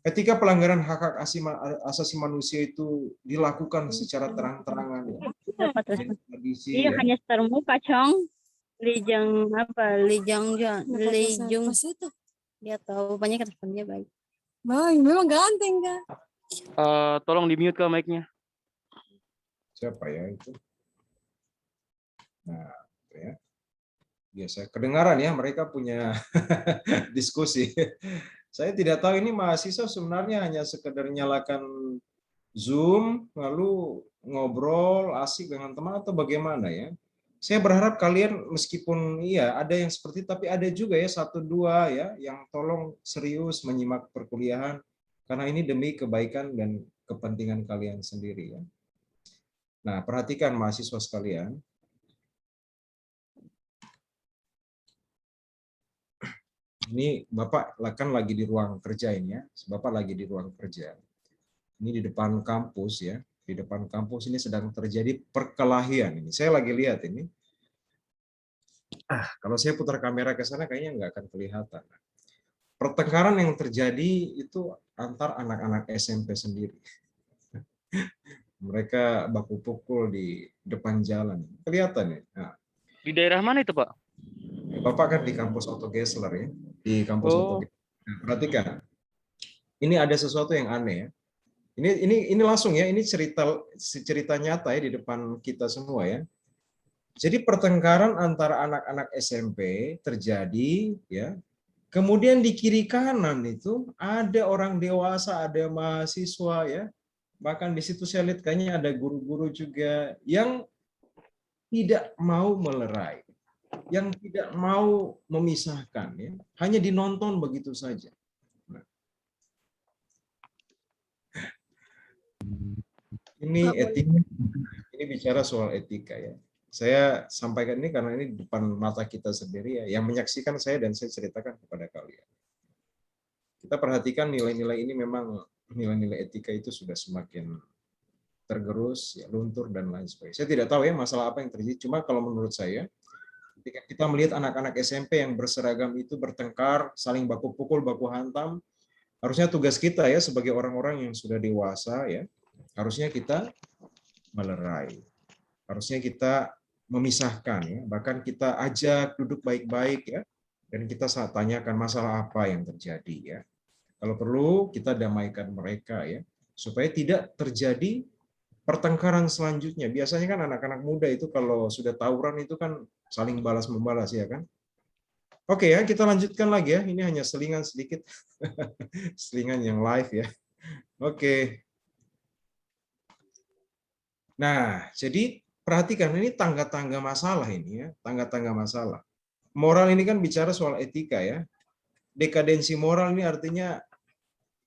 Speaker 2: Ketika pelanggaran hak-hak asasi manusia itu dilakukan secara terang-terangan, ya,
Speaker 8: Iya, hanya setar muka, Cong. Lijang apa? Lijang itu. Dia tahu banyak respon dia baik. Baik, memang ganteng, Kak.
Speaker 4: Tolong di-mute ke mic-nya.
Speaker 2: Siapa ya itu? Nah, ya. Biasa kedengaran ya, mereka punya diskusi. Saya tidak tahu ini mahasiswa sebenarnya hanya sekedar nyalakan Zoom, lalu ngobrol asik dengan teman atau bagaimana ya. Saya berharap kalian meskipun iya ada yang seperti tapi ada juga ya 1-2 ya yang tolong serius menyimak perkuliahan karena ini demi kebaikan dan kepentingan kalian sendiri ya. Nah, perhatikan mahasiswa sekalian. Ini Bapak kan lagi di ruang kerja ini ya. Bapak lagi di ruang kerja. Ini di depan kampus ya. Di depan kampus ini sedang terjadi perkelahian ini. Saya lagi lihat ini. Kalau saya putar kamera ke sana kayaknya nggak akan kelihatan. Pertengkaran yang terjadi itu antar anak-anak SMP sendiri. Mereka baku pukul di depan jalan. Kelihatan ya. Nah.
Speaker 4: Di daerah mana itu, Pak?
Speaker 2: Bapak kan di kampus Otto Gessler ya. Di kampus Otto Gessler. Nah, perhatikan. Ini ada sesuatu yang aneh ya. Ini langsung ya, ini cerita nyata ya di depan kita semua ya. Jadi pertengkaran antara anak-anak SMP terjadi ya. Kemudian di kiri kanan itu ada orang dewasa, ada mahasiswa ya. Bahkan di situ saya lihat kayaknya ada guru-guru juga yang tidak mau melerai, yang tidak mau memisahkan ya. Hanya dinonton begitu saja. Ini etika, ini bicara soal etika ya. Saya sampaikan ini karena ini di depan mata kita sendiri ya, yang menyaksikan saya dan saya ceritakan kepada kalian. Kita perhatikan nilai-nilai ini memang nilai-nilai etika itu sudah semakin tergerus, ya, luntur dan lain sebagainya. Saya tidak tahu ya masalah apa yang terjadi, cuma kalau menurut saya, ketika kita melihat anak-anak SMP yang berseragam itu bertengkar, saling baku pukul, baku hantam, harusnya tugas kita ya sebagai orang-orang yang sudah dewasa ya, harusnya kita melerai. Harusnya kita memisahkan ya, bahkan kita ajak duduk baik-baik ya, dan kita tanyakan masalah apa yang terjadi ya. Kalau perlu kita damaikan mereka ya, supaya tidak terjadi pertengkaran selanjutnya. Biasanya kan anak-anak muda itu kalau sudah tawuran itu kan saling balas-membalas ya kan. Oke ya, kita lanjutkan lagi ya. Ini hanya selingan sedikit. Selingan yang live ya. Oke. Nah, jadi perhatikan ini tangga-tangga masalah ini ya, tangga-tangga masalah. Moral ini kan bicara soal etika ya. Dekadensi moral ini artinya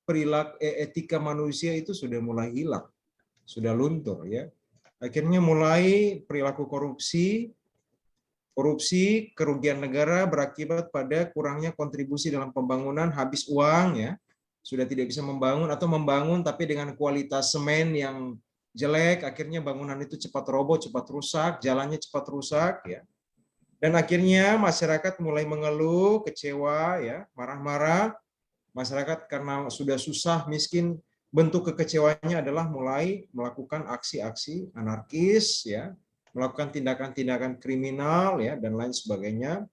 Speaker 2: perilaku etika manusia itu sudah mulai hilang, sudah luntur ya. Akhirnya mulai perilaku korupsi, Korupsi, kerugian negara berakibat pada kurangnya kontribusi dalam pembangunan, habis uang ya, sudah tidak bisa membangun atau membangun tapi dengan kualitas semen yang jelek, akhirnya bangunan itu cepat roboh, cepat rusak, jalannya cepat rusak ya. Dan akhirnya masyarakat mulai mengeluh, kecewa ya, marah-marah. Masyarakat karena sudah susah, miskin, bentuk kekecewaannya adalah mulai melakukan aksi-aksi anarkis ya, melakukan tindakan-tindakan kriminal ya dan lain sebagainya,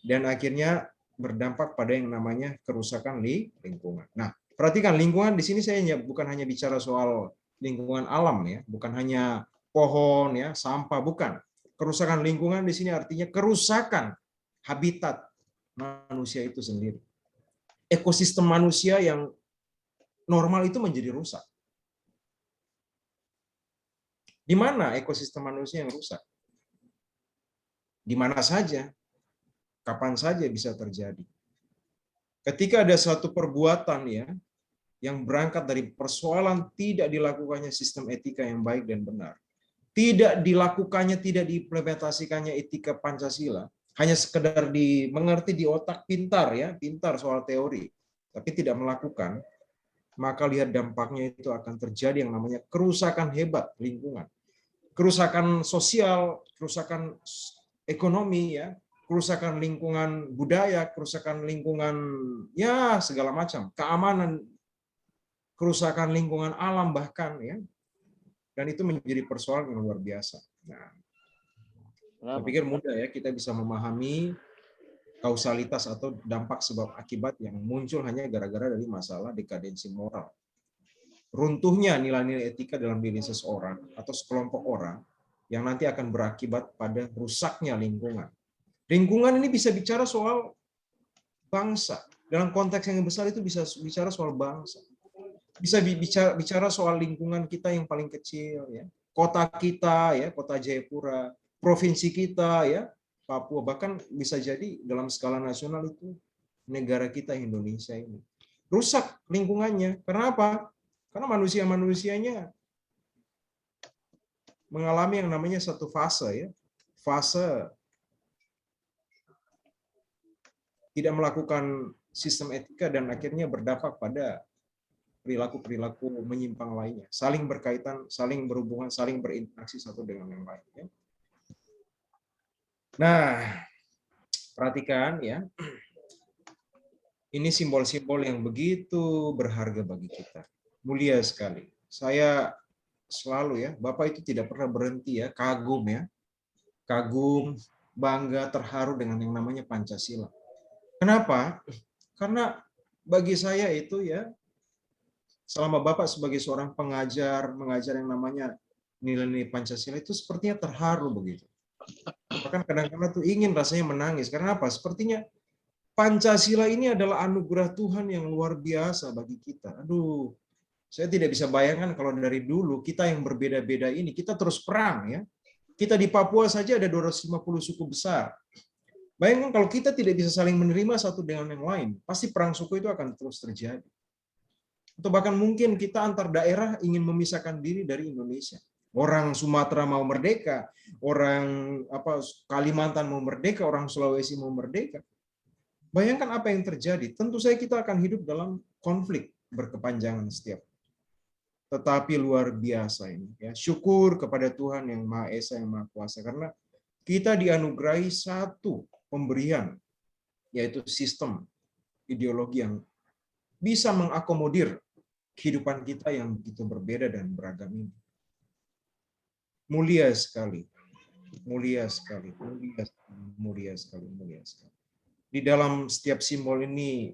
Speaker 2: dan akhirnya berdampak pada yang namanya kerusakan lingkungan. Nah, perhatikan lingkungan di sini saya bukan hanya bicara soal lingkungan alam ya, bukan hanya pohon ya, sampah, bukan. Kerusakan lingkungan di sini artinya kerusakan habitat manusia itu sendiri. Ekosistem manusia yang normal itu menjadi rusak. Di mana ekosistem manusia yang rusak? Di mana saja, kapan saja bisa terjadi. Ketika ada suatu perbuatan ya yang berangkat dari persoalan tidak dilakukannya sistem etika yang baik dan benar, tidak dilakukannya, tidak diimplementasikannya etika Pancasila, hanya sekedar dimengerti di otak pintar ya, pintar soal teori, tapi tidak melakukan, maka lihat dampaknya itu akan terjadi yang namanya kerusakan hebat lingkungan. Kerusakan sosial, kerusakan ekonomi ya, kerusakan lingkungan budaya, kerusakan lingkungan ya segala macam, keamanan, kerusakan lingkungan alam bahkan ya. Dan itu menjadi persoalan yang luar biasa. Nah, saya pikir mudah ya kita bisa memahami kausalitas atau dampak sebab akibat yang muncul hanya gara-gara dari masalah dekadensi moral. Runtuhnya nilai-nilai etika dalam diri seseorang atau sekelompok orang yang nanti akan berakibat pada rusaknya lingkungan. Lingkungan ini bisa bicara soal bangsa. Dalam konteks yang besar itu bisa bicara soal bangsa. Bisa bicara soal lingkungan kita yang paling kecil ya. Kota kita ya, Kota Jayapura, provinsi kita ya, Papua, bahkan bisa jadi dalam skala nasional itu negara kita Indonesia ini. Rusak lingkungannya. Kenapa? Karena manusia-manusianya mengalami yang namanya satu fase ya. Fase tidak melakukan sistem etika dan akhirnya berdampak pada perilaku-perilaku menyimpang lainnya. Saling berkaitan, saling berhubungan, saling berinteraksi satu dengan yang lain. Ya. Nah, perhatikan ya. Ini simbol-simbol yang begitu berharga bagi kita. Mulia sekali. Saya selalu ya, Bapak itu tidak pernah berhenti ya, kagum ya. Kagum, bangga, terharu dengan yang namanya Pancasila. Kenapa? Karena bagi saya itu ya, selama Bapak sebagai seorang pengajar, mengajar yang namanya nilai-nilai Pancasila itu sepertinya terharu begitu. Bahkan kadang-kadang tuh ingin rasanya menangis. Karena apa? Sepertinya Pancasila ini adalah anugerah Tuhan yang luar biasa bagi kita. Aduh, saya tidak bisa bayangkan kalau dari dulu kita yang berbeda-beda ini, kita terus perang ya. Kita di Papua saja ada 250 suku besar. Bayangkan kalau kita tidak bisa saling menerima satu dengan yang lain, pasti perang suku itu akan terus terjadi. Atau bahkan mungkin kita antar daerah ingin memisahkan diri dari Indonesia. Orang Sumatera mau merdeka, orang Kalimantan mau merdeka, orang Sulawesi mau merdeka. Bayangkan apa yang terjadi. Tentu saja kita akan hidup dalam konflik berkepanjangan setiap. Tetapi luar biasa ini. Ya. Syukur kepada Tuhan yang Maha Esa, yang Maha Kuasa. Karena kita dianugerahi satu pemberian, yaitu sistem ideologi yang bisa mengakomodir kehidupan kita yang begitu berbeda dan beragam ini. Mulia sekali. Mulia sekali. Mulia sekali. Di dalam setiap simbol ini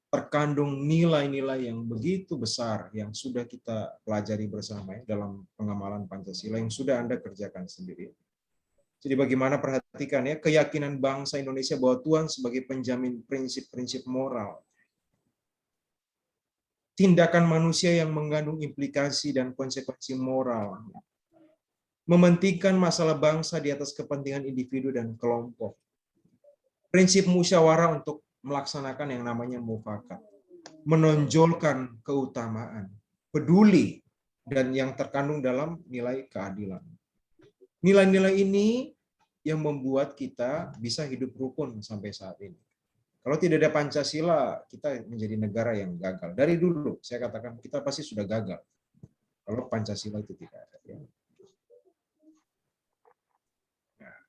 Speaker 2: terkandung nilai-nilai yang begitu besar yang sudah kita pelajari bersama ya, dalam pengamalan Pancasila yang sudah Anda kerjakan sendiri. Jadi bagaimana perhatikan ya keyakinan bangsa Indonesia bahwa Tuhan sebagai penjamin prinsip-prinsip moral. Tindakan manusia yang mengandung implikasi dan konsekuensi moral. Mementingkan masalah bangsa di atas kepentingan individu dan kelompok. Prinsip musyawarah untuk melaksanakan yang namanya mufakat. Menonjolkan keutamaan. Peduli dan yang terkandung dalam nilai keadilan. Nilai-nilai ini yang membuat kita bisa hidup rukun sampai saat ini. Kalau tidak ada Pancasila, kita menjadi negara yang gagal. Dari dulu, saya katakan kita pasti sudah gagal. Kalau Pancasila itu tidak ada. Ya. Nah.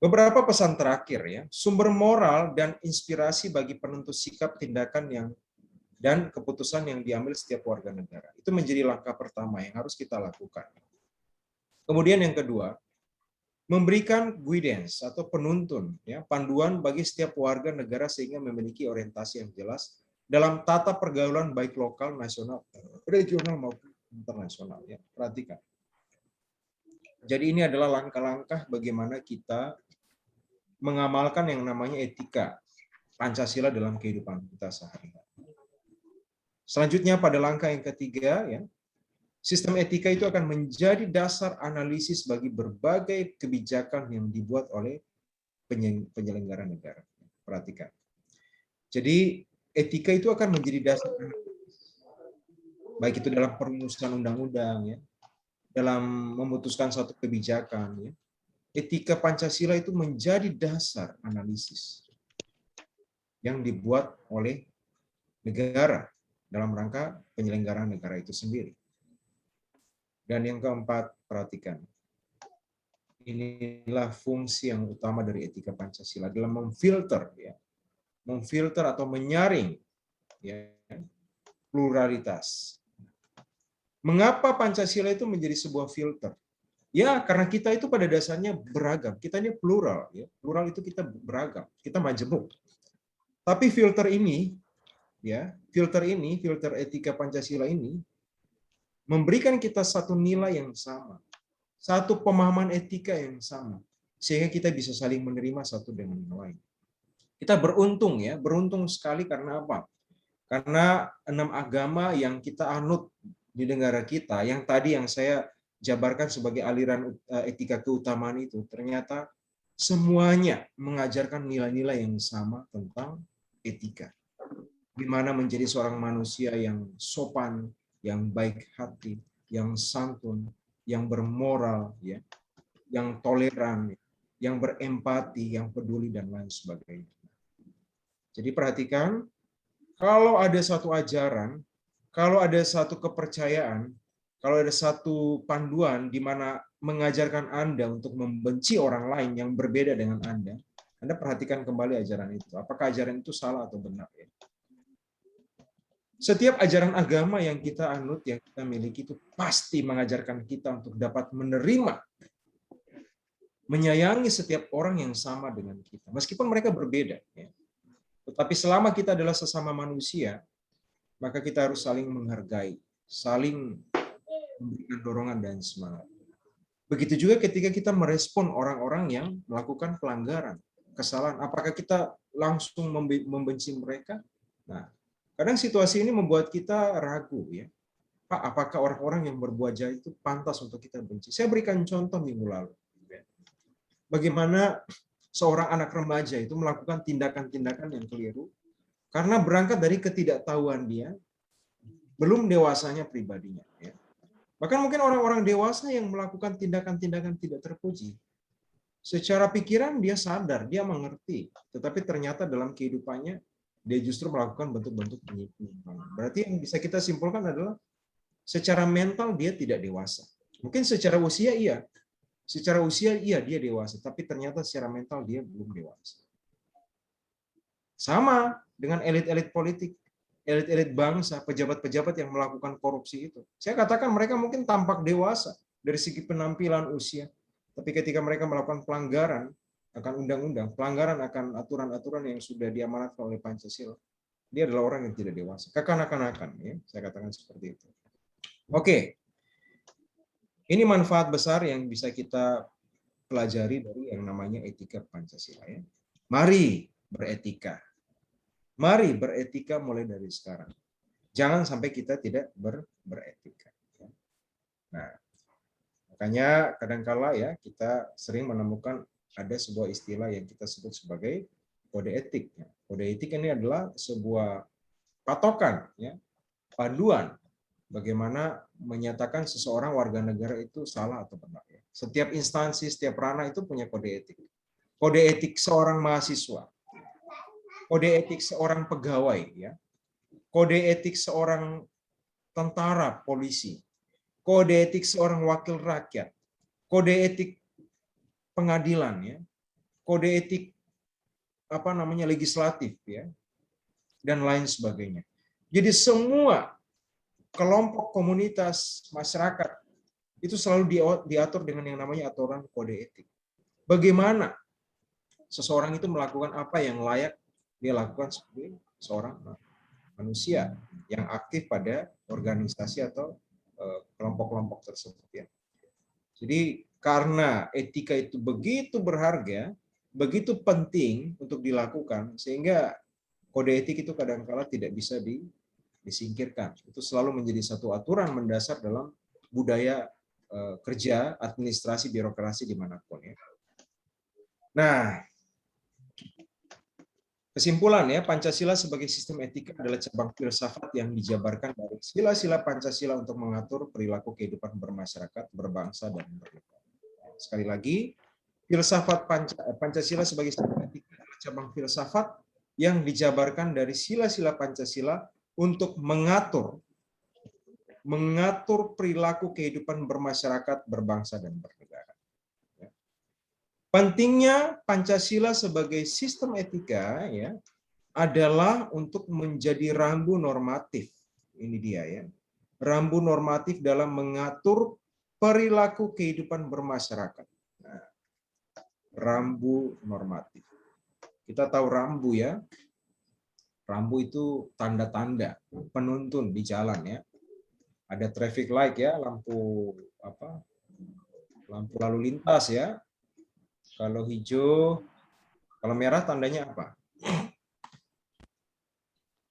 Speaker 2: Beberapa pesan terakhir ya, sumber moral dan inspirasi bagi penentu sikap tindakan dan keputusan yang diambil setiap warga negara. Itu menjadi langkah pertama yang harus kita lakukan. Kemudian yang kedua, memberikan guidance atau penuntun, ya, panduan bagi setiap warga negara sehingga memiliki orientasi yang jelas dalam tata pergaulan baik lokal, nasional, regional maupun internasional. Ya, perhatikan. Jadi ini adalah langkah-langkah bagaimana kita mengamalkan yang namanya etika Pancasila dalam kehidupan kita sehari-hari. Selanjutnya pada langkah yang ketiga, ya, sistem etika itu akan menjadi dasar analisis bagi berbagai kebijakan yang dibuat oleh penyelenggara negara. Perhatikan. Jadi etika itu akan menjadi dasar analisis. Baik itu dalam perumusan undang-undang, ya, dalam memutuskan suatu kebijakan. Ya. Etika Pancasila itu menjadi dasar analisis yang dibuat oleh negara dalam rangka penyelenggaraan negara itu sendiri. Dan yang keempat, perhatikan. Inilah fungsi yang utama dari etika Pancasila dalam memfilter, ya, memfilter atau menyaring, ya, pluralitas. Mengapa Pancasila itu menjadi sebuah filter? Ya, karena kita itu pada dasarnya beragam. Kita ini plural, ya. Plural itu kita beragam, kita majemuk. Tapi filter ini, ya, filter etika Pancasila ini memberikan kita satu nilai yang sama, satu pemahaman etika yang sama, sehingga kita bisa saling menerima satu dengan yang lain. Kita beruntung, ya, beruntung sekali karena apa? Karena 6 agama yang kita anut di negara kita, yang tadi yang saya jabarkan sebagai aliran etika keutamaan itu, ternyata semuanya mengajarkan nilai-nilai yang sama tentang etika. Gimana menjadi seorang manusia yang sopan, yang baik hati, yang santun, yang bermoral, ya, yang toleran, yang berempati, yang peduli, dan lain sebagainya. Jadi perhatikan, kalau ada satu ajaran, kalau ada satu kepercayaan, kalau ada satu panduan di mana mengajarkan Anda untuk membenci orang lain yang berbeda dengan Anda perhatikan kembali ajaran itu. Apakah ajaran itu salah atau benar? Ya? Setiap ajaran agama yang kita anut, yang kita miliki itu pasti mengajarkan kita untuk dapat menerima, menyayangi setiap orang yang sama dengan kita, meskipun mereka berbeda. Ya. Tetapi selama kita adalah sesama manusia, maka kita harus saling menghargai, saling memberikan dorongan dan semangat. Begitu juga ketika kita merespon orang-orang yang melakukan pelanggaran, kesalahan. Apakah kita langsung membenci mereka? Nah, kadang situasi ini membuat kita ragu, ya. Pak, apakah orang-orang yang berbuat jahat itu pantas untuk kita benci? Saya berikan contoh minggu lalu. Bagaimana seorang anak remaja itu melakukan tindakan-tindakan yang keliru karena berangkat dari ketidaktahuan dia, belum dewasanya pribadinya. Ya. Bahkan mungkin orang-orang dewasa yang melakukan tindakan-tindakan tidak terpuji. Secara pikiran dia sadar, dia mengerti, tetapi ternyata dalam kehidupannya dia justru melakukan bentuk-bentuk penyimpangan. Berarti yang bisa kita simpulkan adalah secara mental dia tidak dewasa. Mungkin secara usia iya. Secara usia iya dia dewasa, tapi ternyata secara mental dia belum dewasa. Sama dengan elit-elit politik, elit-elit bangsa, pejabat-pejabat yang melakukan korupsi itu. Saya katakan mereka mungkin tampak dewasa dari segi penampilan usia, tapi ketika mereka melakukan pelanggaran akan undang-undang, pelanggaran akan aturan-aturan yang sudah diamanatkan oleh Pancasila, dia adalah orang yang tidak dewasa, kekanak-kanakan, ya, saya katakan seperti itu. Oke, ini manfaat besar yang bisa kita pelajari dari yang namanya etika Pancasila. Ya. Mari beretika, mari beretika mulai dari sekarang. Jangan sampai kita tidak beretika. Nah, makanya kadangkala ya kita sering menemukan ada sebuah istilah yang kita sebut sebagai kode etik. Kode etik ini adalah sebuah patokan, ya, panduan bagaimana menyatakan seseorang warga negara itu salah atau benar. Setiap instansi, setiap ranah itu punya kode etik. Kode etik seorang mahasiswa, kode etik seorang pegawai, ya, kode etik seorang tentara, polisi, kode etik seorang wakil rakyat, kode etik pengadilan, ya, kode etik legislatif, ya, dan lain sebagainya. Jadi semua kelompok komunitas masyarakat itu selalu diatur dengan yang namanya aturan kode etik. Bagaimana seseorang itu melakukan apa yang layak dia lakukan sebagai seorang manusia yang aktif pada organisasi atau kelompok-kelompok tersebut. Ya. Jadi karena etika itu begitu berharga, begitu penting untuk dilakukan, sehingga kode etik itu kadang-kala tidak bisa disingkirkan. Itu selalu menjadi satu aturan mendasar dalam budaya kerja, administrasi, birokrasi dimanapun. Ya. Nah, kesimpulan ya, Pancasila sebagai sistem etika adalah cabang filsafat yang dijabarkan dari sila-sila Pancasila untuk mengatur perilaku kehidupan bermasyarakat, berbangsa, dan bernegara. Sekali lagi, filsafat Pancasila sebagai sistem etika adalah cabang filsafat yang dijabarkan dari sila-sila Pancasila untuk mengatur perilaku kehidupan bermasyarakat, berbangsa, dan bernegara. Pentingnya Pancasila sebagai sistem etika ya adalah untuk menjadi rambu normatif. Ini dia ya. Rambu normatif dalam mengatur perilaku kehidupan bermasyarakat. Nah, rambu normatif. Kita tahu rambu ya. Rambu itu tanda-tanda penuntun di jalan ya. Ada traffic light ya, lampu lalu lintas ya. Kalau hijau, kalau merah tandanya apa?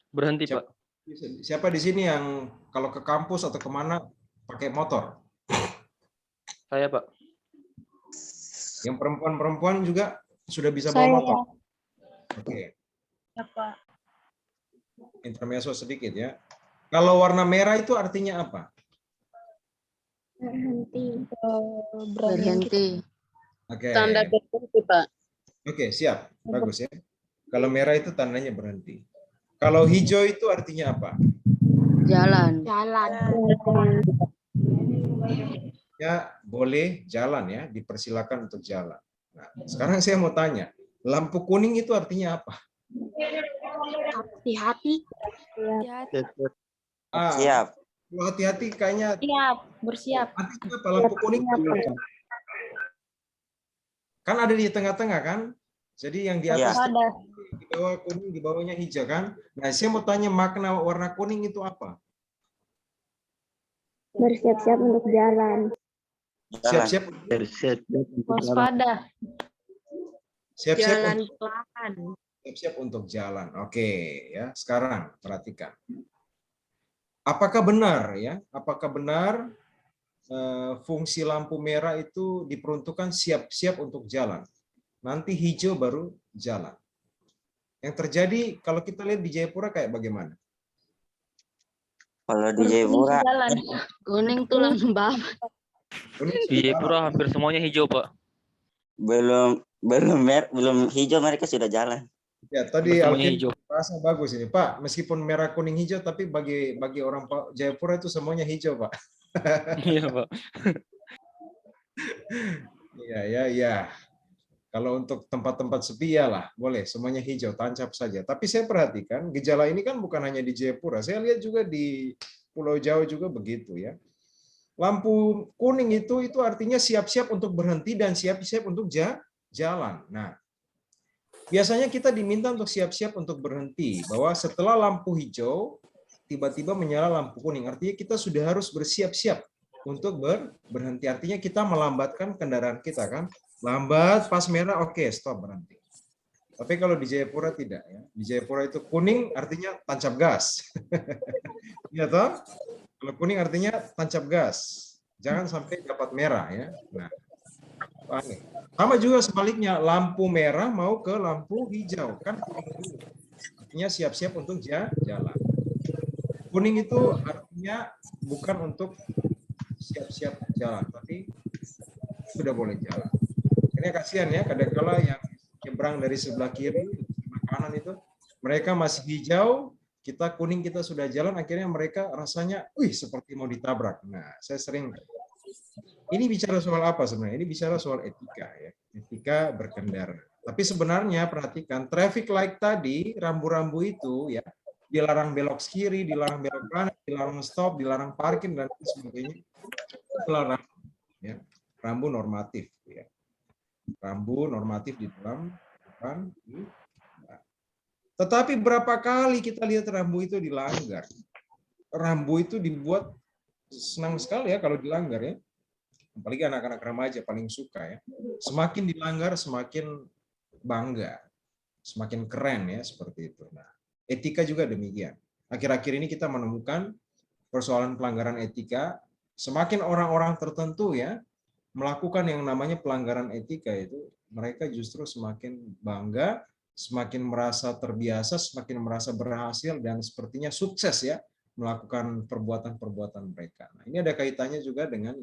Speaker 4: Berhenti, Pak.
Speaker 2: Siapa di sini yang kalau ke kampus atau kemana pakai motor?
Speaker 4: Saya, Pak.
Speaker 2: Yang perempuan-perempuan juga sudah bisa bawa motor? Oke. Intermezzo sedikit ya. Kalau warna merah itu artinya apa?
Speaker 8: Berhenti.
Speaker 2: Oke.
Speaker 8: Tanda berhenti, Pak.
Speaker 2: Oke, siap. Bagus ya. Kalau merah itu tandanya berhenti. Kalau hijau itu artinya apa?
Speaker 8: Jalan.
Speaker 2: Ya, boleh jalan ya, dipersilakan untuk jalan. Nah, sekarang saya mau tanya, lampu kuning itu artinya apa?
Speaker 8: Hati-hati.
Speaker 5: Siap.
Speaker 2: Kalau hati-hati kayaknya
Speaker 8: Siap, bersiap.
Speaker 2: artinya apa? Lampu kuning kan ada di tengah-tengah kan? Jadi yang di atas di bawah kuning, di bawahnya hijau kan? Nah, saya mau tanya makna warna kuning itu apa?
Speaker 3: Bersiap-siap untuk jalan.
Speaker 2: Siap-siap.
Speaker 8: Waspada.
Speaker 2: Siap-siap
Speaker 8: Jalan
Speaker 2: untuk,
Speaker 8: pelan.
Speaker 2: siap-siap untuk jalan. Oke, ya. Sekarang perhatikan. Apakah benar ya? Apakah benar fungsi lampu merah itu diperuntukkan siap-siap untuk jalan? Nanti hijau baru jalan. Yang terjadi kalau kita lihat di Jayapura kayak bagaimana?
Speaker 5: Kalau di Jayapura
Speaker 8: Kuning tuh lembab.
Speaker 4: Di Jayapura hampir semuanya hijau, Pak.
Speaker 5: belum hijau mereka sudah jalan.
Speaker 2: Ya, tadi
Speaker 4: Semuanya
Speaker 2: Alvin
Speaker 4: hijau.
Speaker 2: rasa bagus ini, Pak. Meskipun merah, kuning, hijau, tapi bagi orang Jayapura itu semuanya hijau, Pak.
Speaker 4: Iya, Pak.
Speaker 2: Iya. Kalau untuk tempat-tempat sepi ya lah, boleh semuanya hijau, tancap saja. Tapi saya perhatikan gejala ini kan bukan hanya di Jayapura. Saya lihat juga di Pulau Jawa juga begitu ya. Lampu kuning itu artinya siap-siap untuk berhenti dan siap-siap untuk jalan. Nah, biasanya kita diminta untuk siap-siap untuk berhenti. Bahwa setelah lampu hijau, tiba-tiba menyala lampu kuning. Artinya kita sudah harus bersiap-siap untuk berhenti. Artinya kita melambatkan kendaraan kita kan. Lambat, pas merah, oke, stop, berhenti. Tapi kalau di Jayapura tidak. Ya. Di Jayapura itu kuning artinya tancap gas. Iya toh? Kalau kuning artinya tancap gas. Jangan sampai dapat merah. Ya. Nah, sama juga sebaliknya, lampu merah mau ke lampu hijau. Kan artinya siap-siap untuk jalan. Kuning itu artinya bukan untuk siap-siap jalan, tapi sudah boleh jalan. Ini kasihan ya, kadang-kala yang nyebrang dari sebelah kiri, sebelah kanan itu, mereka masih hijau, kita kuning, kita sudah jalan, akhirnya mereka rasanya, wih, seperti mau ditabrak. Nah, saya sering, ini bicara soal apa sebenarnya? Ini bicara soal etika ya, etika berkendara. Tapi sebenarnya perhatikan, traffic light tadi, rambu-rambu itu ya, dilarang belok kiri, dilarang belok kanan, dilarang stop, dilarang parkir dan sebagainya. Dilarang ya, rambu normatif ya. Rambu normatif di dalam depan. Tetapi berapa kali kita lihat rambu itu dilanggar? Rambu itu dibuat senang sekali ya kalau dilanggar ya. Apalagi anak-anak remaja paling suka ya. Semakin dilanggar semakin bangga, semakin keren ya seperti itu. Nah, etika juga demikian. Akhir-akhir ini kita menemukan persoalan pelanggaran etika, semakin orang-orang tertentu ya melakukan yang namanya pelanggaran etika itu, mereka justru semakin bangga, semakin merasa terbiasa, semakin merasa berhasil dan sepertinya sukses ya melakukan perbuatan-perbuatan mereka. Nah, ini ada kaitannya juga dengan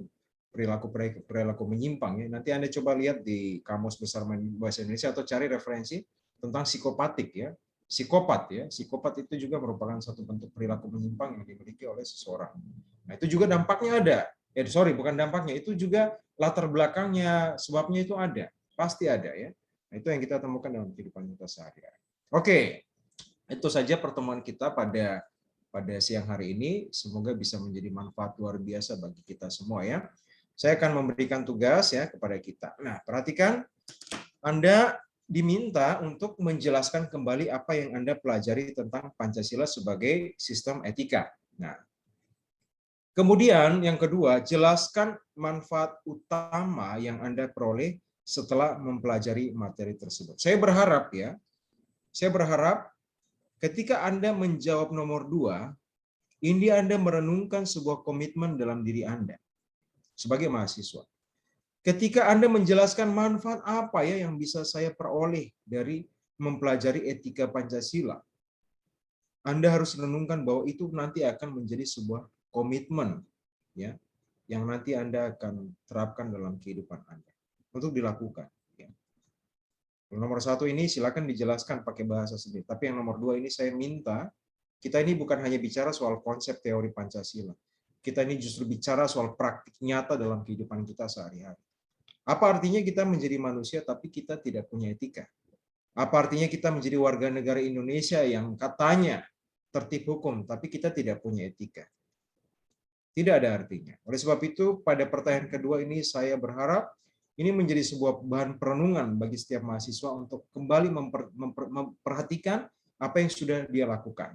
Speaker 2: perilaku menyimpang ya. Nanti Anda coba lihat di Kamus Besar Bahasa Indonesia atau cari referensi tentang psikopatik ya. Psikopat ya. Psikopat itu juga merupakan satu bentuk perilaku menyimpang yang dimiliki oleh seseorang. Nah, itu juga dampaknya ada. Bukan dampaknya, itu juga latar belakangnya, sebabnya itu ada. Pasti ada ya. Nah, itu yang kita temukan dalam kehidupan kita sehari-hari. Oke. Itu saja pertemuan kita pada siang hari ini. Semoga bisa menjadi manfaat luar biasa bagi kita semua ya. Saya akan memberikan tugas ya kepada kita. Nah, perhatikan, Anda diminta untuk menjelaskan kembali apa yang Anda pelajari tentang Pancasila sebagai sistem etika. Nah, kemudian yang kedua, jelaskan manfaat utama yang Anda peroleh setelah mempelajari materi tersebut. Saya berharap ketika Anda menjawab nomor 2, ini Anda merenungkan sebuah komitmen dalam diri Anda sebagai mahasiswa. Ketika Anda menjelaskan manfaat apa ya yang bisa saya peroleh dari mempelajari etika Pancasila, Anda harus renungkan bahwa itu nanti akan menjadi sebuah komitmen ya yang nanti Anda akan terapkan dalam kehidupan Anda untuk dilakukan. Ya. Nomor 1 ini silakan dijelaskan pakai bahasa sendiri. Tapi yang nomor 2 ini saya minta kita ini bukan hanya bicara soal konsep teori Pancasila. Kita ini justru bicara soal praktik nyata dalam kehidupan kita sehari-hari. Apa artinya kita menjadi manusia tapi kita tidak punya etika? Apa artinya kita menjadi warga negara Indonesia yang katanya tertib hukum tapi kita tidak punya etika? Tidak ada artinya. Oleh sebab itu, pada pertanyaan kedua ini saya berharap ini menjadi sebuah bahan perenungan bagi setiap mahasiswa untuk kembali memperhatikan apa yang sudah dia lakukan.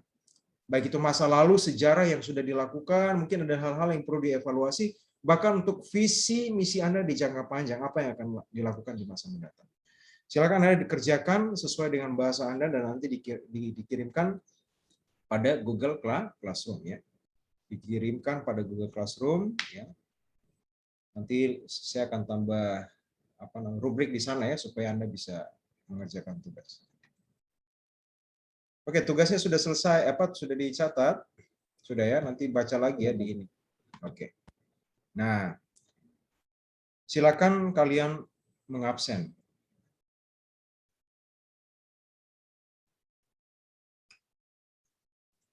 Speaker 2: Baik itu masa lalu, sejarah yang sudah dilakukan, mungkin ada hal-hal yang perlu dievaluasi, bahkan untuk visi misi Anda di jangka panjang, apa yang akan dilakukan di masa mendatang. Silakan Anda dikerjakan sesuai dengan bahasa Anda dan nanti dikirimkan pada Google Classroom ya. Dikirimkan pada Google Classroom ya. Nanti saya akan tambah rubrik di sana ya supaya Anda bisa mengerjakan tugas. Oke, tugasnya sudah selesai, sudah dicatat, sudah ya. Nanti baca lagi ya di ini. Oke. Nah, silakan kalian mengabsen.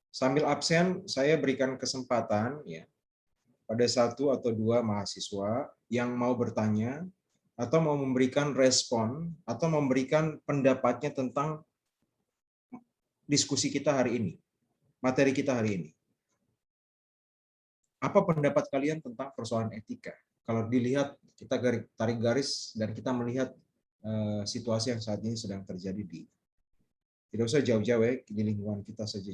Speaker 2: Sambil absen, saya berikan kesempatan ya pada 1 atau 2 mahasiswa yang mau bertanya atau mau memberikan respon atau memberikan pendapatnya tentang diskusi kita hari ini, materi kita hari ini. Apa pendapat kalian tentang persoalan etika? Kalau dilihat, kita tarik garis dan kita melihat situasi yang saat ini sedang terjadi tidak usah jauh-jauh ya, di lingkungan kita saja.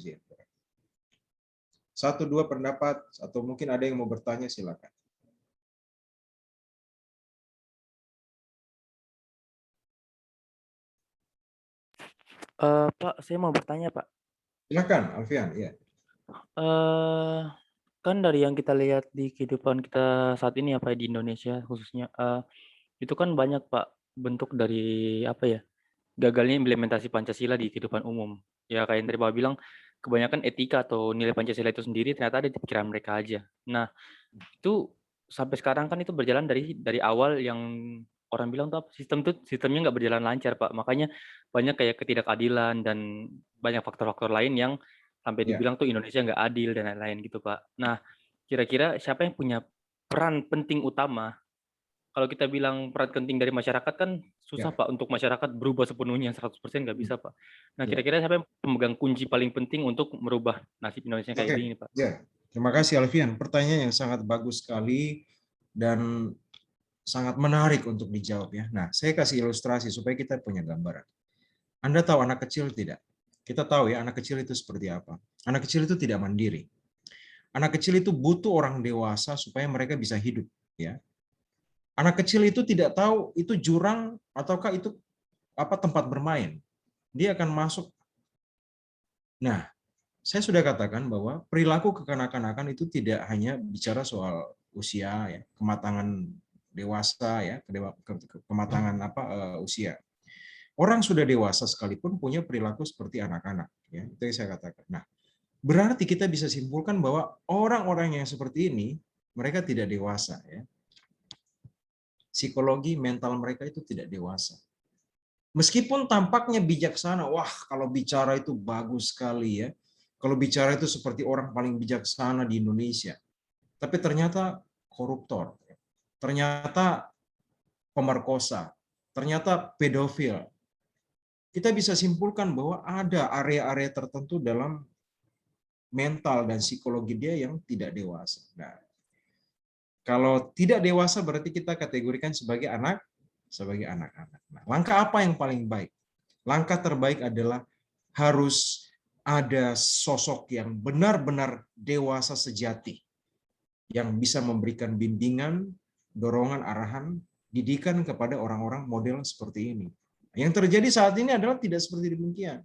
Speaker 2: 1, 2 pendapat, atau mungkin ada yang mau bertanya, silakan.
Speaker 4: Pak, saya mau bertanya, Pak.
Speaker 2: Silakan, Alfian. Ya.
Speaker 4: Kan dari yang kita lihat di kehidupan kita saat ini di Indonesia khususnya, itu kan banyak Pak bentuk dari gagalnya implementasi Pancasila di kehidupan umum. Ya kayak yang tadi Bapak bilang, kebanyakan etika atau nilai Pancasila itu sendiri ternyata ada di pikiran mereka aja. Nah, itu sampai sekarang kan itu berjalan dari awal yang orang bilang tuh sistemnya nggak berjalan lancar, Pak. Makanya banyak kayak ketidakadilan dan banyak faktor-faktor lain yang sampai
Speaker 2: Ya.
Speaker 4: dibilang tuh Indonesia nggak adil dan lain-lain gitu, Pak. Nah, kira-kira siapa yang punya peran penting utama? Kalau kita bilang peran penting dari masyarakat kan susah,
Speaker 2: Ya.
Speaker 4: Pak, untuk masyarakat berubah sepenuhnya 100% nggak bisa, Pak. Nah,
Speaker 2: Ya.
Speaker 4: kira-kira siapa yang pemegang kunci paling penting untuk merubah nasib Indonesia kayak
Speaker 2: Oke.
Speaker 4: gini, Pak?
Speaker 2: Ya. Terima kasih Alfian. Pertanyaan yang sangat bagus sekali dan sangat menarik untuk dijawab ya. Nah, saya kasih ilustrasi supaya kita punya gambaran. Anda tahu anak kecil tidak? Kita tahu ya anak kecil itu seperti apa. Anak kecil itu tidak mandiri. Anak kecil itu butuh orang dewasa supaya mereka bisa hidup ya. Anak kecil itu tidak tahu itu jurang ataukah itu apa tempat bermain. Dia akan masuk. Nah, saya sudah katakan bahwa perilaku kekanak-kanakan itu tidak hanya bicara soal usia ya, kematangan dewasa ya, kematangan usia. Orang sudah dewasa sekalipun punya perilaku seperti anak-anak ya, itu yang saya katakan. Nah, berarti kita bisa simpulkan bahwa orang-orang yang seperti ini mereka tidak dewasa ya. Psikologi mental mereka itu tidak dewasa. Meskipun tampaknya bijaksana, wah kalau bicara itu bagus sekali ya. Kalau bicara itu seperti orang paling bijaksana di Indonesia. Tapi ternyata koruptor, ternyata pemerkosa, ternyata pedofil. Kita bisa simpulkan bahwa ada area-area tertentu dalam mental dan psikologi dia yang tidak dewasa. Nah, kalau tidak dewasa berarti kita kategorikan sebagai anak-anak. Nah, langkah apa yang paling baik? Langkah terbaik adalah harus ada sosok yang benar-benar dewasa sejati yang bisa memberikan bimbingan, dorongan, arahan, didikan kepada orang-orang model seperti ini. Yang terjadi saat ini adalah tidak seperti demikian.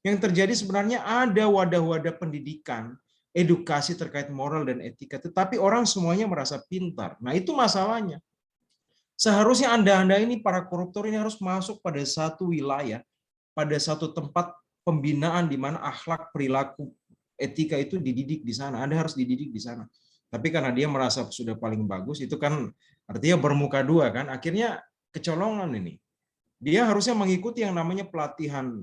Speaker 2: Yang terjadi sebenarnya ada wadah-wadah pendidikan, edukasi terkait moral dan etika, tetapi orang semuanya merasa pintar. Nah, itu masalahnya. Seharusnya Anda ini, para koruptor ini harus masuk pada satu wilayah, pada satu tempat pembinaan di mana akhlak, perilaku, etika itu dididik di sana. Anda harus dididik di sana. Tapi karena dia merasa sudah paling bagus, itu kan artinya bermuka dua kan, akhirnya kecolongan ini. Dia harusnya mengikuti yang namanya pelatihan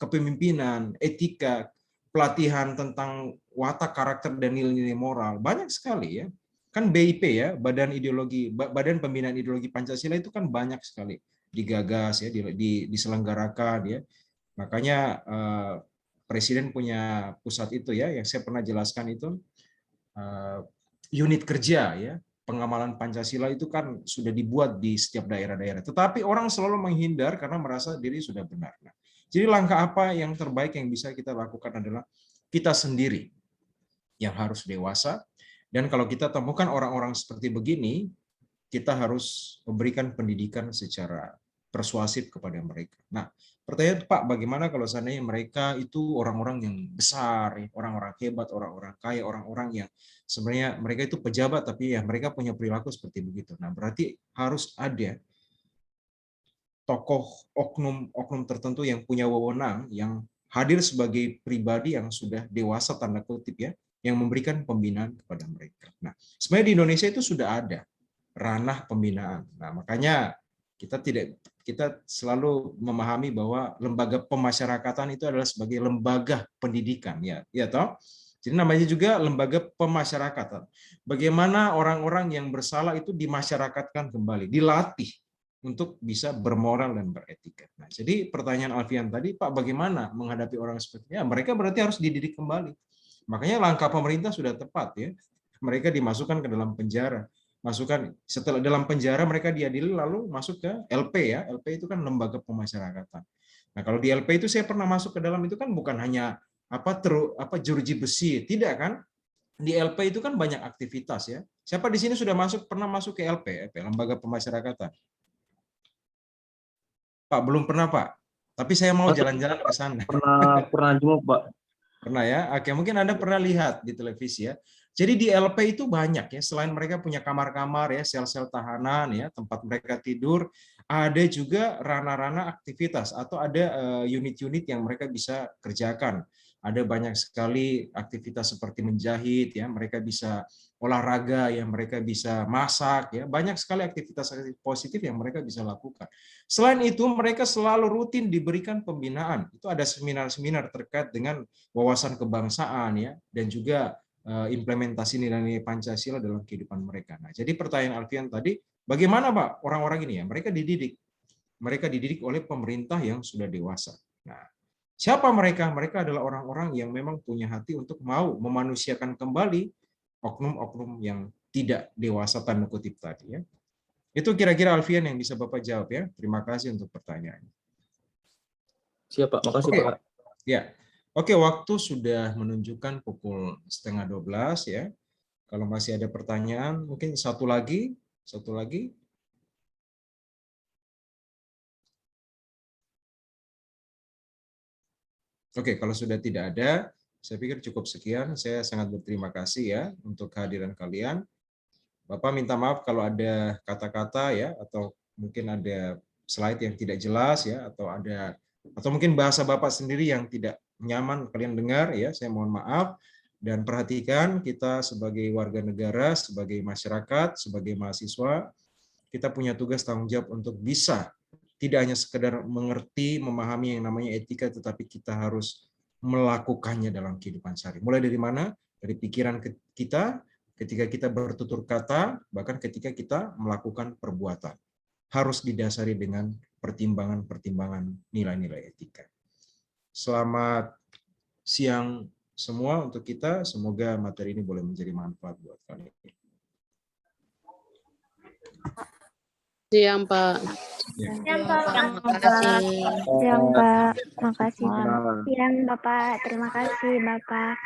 Speaker 2: kepemimpinan, etika, pelatihan tentang watak, karakter, dan nilai-nilai moral. Banyak sekali ya. Kan BIP ya, Badan Pembinaan Ideologi Pancasila itu kan banyak sekali digagas ya, diselenggarakan ya. Makanya Presiden punya pusat itu ya, yang saya pernah jelaskan itu unit kerja ya, pengamalan Pancasila itu kan sudah dibuat di setiap daerah-daerah. Tetapi orang selalu menghindar karena merasa diri sudah benar. Nah, jadi langkah apa yang terbaik yang bisa kita lakukan adalah kita sendiri yang harus dewasa. Dan kalau kita temukan orang-orang seperti begini, kita harus memberikan pendidikan secara persuasif kepada mereka. Nah, pertanyaan Pak, bagaimana kalau seandainya mereka itu orang-orang yang besar, orang-orang hebat, orang-orang kaya, orang-orang yang sebenarnya mereka itu pejabat, tapi ya mereka punya perilaku seperti begitu. Nah, berarti harus ada tokoh oknum tertentu yang punya wewenang, yang hadir sebagai pribadi yang sudah dewasa tanda kutip ya, yang memberikan pembinaan kepada mereka. Nah, sebenarnya di Indonesia itu sudah ada ranah pembinaan. Nah, makanya kita selalu memahami bahwa lembaga pemasyarakatan itu adalah sebagai lembaga pendidikan ya toh. Jadi namanya juga lembaga pemasyarakatan. Bagaimana orang-orang yang bersalah itu dimasyarakatkan kembali, dilatih untuk bisa bermoral dan beretika. Nah, jadi pertanyaan Alfian tadi, Pak, bagaimana menghadapi orang seperti ini? Mereka berarti harus dididik kembali. Makanya langkah pemerintah sudah tepat ya. Mereka dimasukkan ke dalam penjara. Setelah dalam penjara mereka diadili lalu masuk ke LP ya. LP itu kan lembaga pemasyarakatan. Nah, kalau di LP itu saya pernah masuk ke dalam itu kan bukan hanya jeruji besi, tidak kan? Di LP itu kan banyak aktivitas ya. Siapa di sini sudah pernah masuk ke LP, lembaga pemasyarakatan? Pak, belum pernah, Pak. Tapi saya mau jalan-jalan ke sana.
Speaker 4: Pernah juga, Pak.
Speaker 2: Pernah ya? Oke, mungkin Anda pernah lihat di televisi ya. Jadi di LP itu banyak ya, selain mereka punya kamar-kamar ya, sel-sel tahanan ya, tempat mereka tidur, ada juga ranah-ranah aktivitas atau ada unit-unit yang mereka bisa kerjakan. ada banyak sekali aktivitas seperti menjahit, ya, mereka bisa olahraga, ya, mereka bisa masak, ya, banyak sekali aktivitas positif yang mereka bisa lakukan. Selain itu, mereka selalu rutin diberikan pembinaan. Itu ada seminar-seminar terkait dengan wawasan kebangsaan, ya, dan juga implementasi nilai-nilai Pancasila dalam kehidupan mereka. Nah, jadi pertanyaan Alfian tadi, bagaimana Pak orang-orang ini, ya, mereka dididik oleh pemerintah yang sudah dewasa. Nah, siapa mereka? Mereka adalah orang-orang yang memang punya hati untuk mau memanusiakan kembali oknum-oknum yang tidak dewasa tanda kutip tadi, ya. Itu kira-kira Alfian yang bisa Bapak jawab, ya. Terima kasih untuk pertanyaannya.
Speaker 4: Siap Pak, makasih
Speaker 2: Oke.
Speaker 4: Pak.
Speaker 2: Ya. Oke, waktu sudah menunjukkan pukul 11:30, ya. Kalau masih ada pertanyaan, mungkin satu lagi. Oke, kalau sudah tidak ada, saya pikir cukup sekian. Saya sangat berterima kasih, ya, untuk kehadiran kalian. Bapak minta maaf kalau ada kata-kata, ya, atau mungkin ada slide yang tidak jelas, ya, atau mungkin bahasa Bapak sendiri yang tidak nyaman kalian dengar, ya. Saya mohon maaf, dan perhatikan kita sebagai warga negara, sebagai masyarakat, sebagai mahasiswa, kita punya tugas tanggung jawab untuk bisa tidak hanya sekedar mengerti, memahami yang namanya etika, tetapi kita harus melakukannya dalam kehidupan sehari. Mulai dari mana? Dari pikiran kita, ketika kita bertutur kata, bahkan ketika kita melakukan perbuatan. Harus didasari dengan pertimbangan-pertimbangan nilai-nilai etika. Selamat siang semua untuk kita. Semoga materi ini boleh menjadi manfaat buat kalian.
Speaker 9: Siang, Pak.
Speaker 3: Siang, Pak.
Speaker 9: Makasih.
Speaker 3: Siang, Pak. Makasih. Siang, Bapak. Terima kasih, Bapak.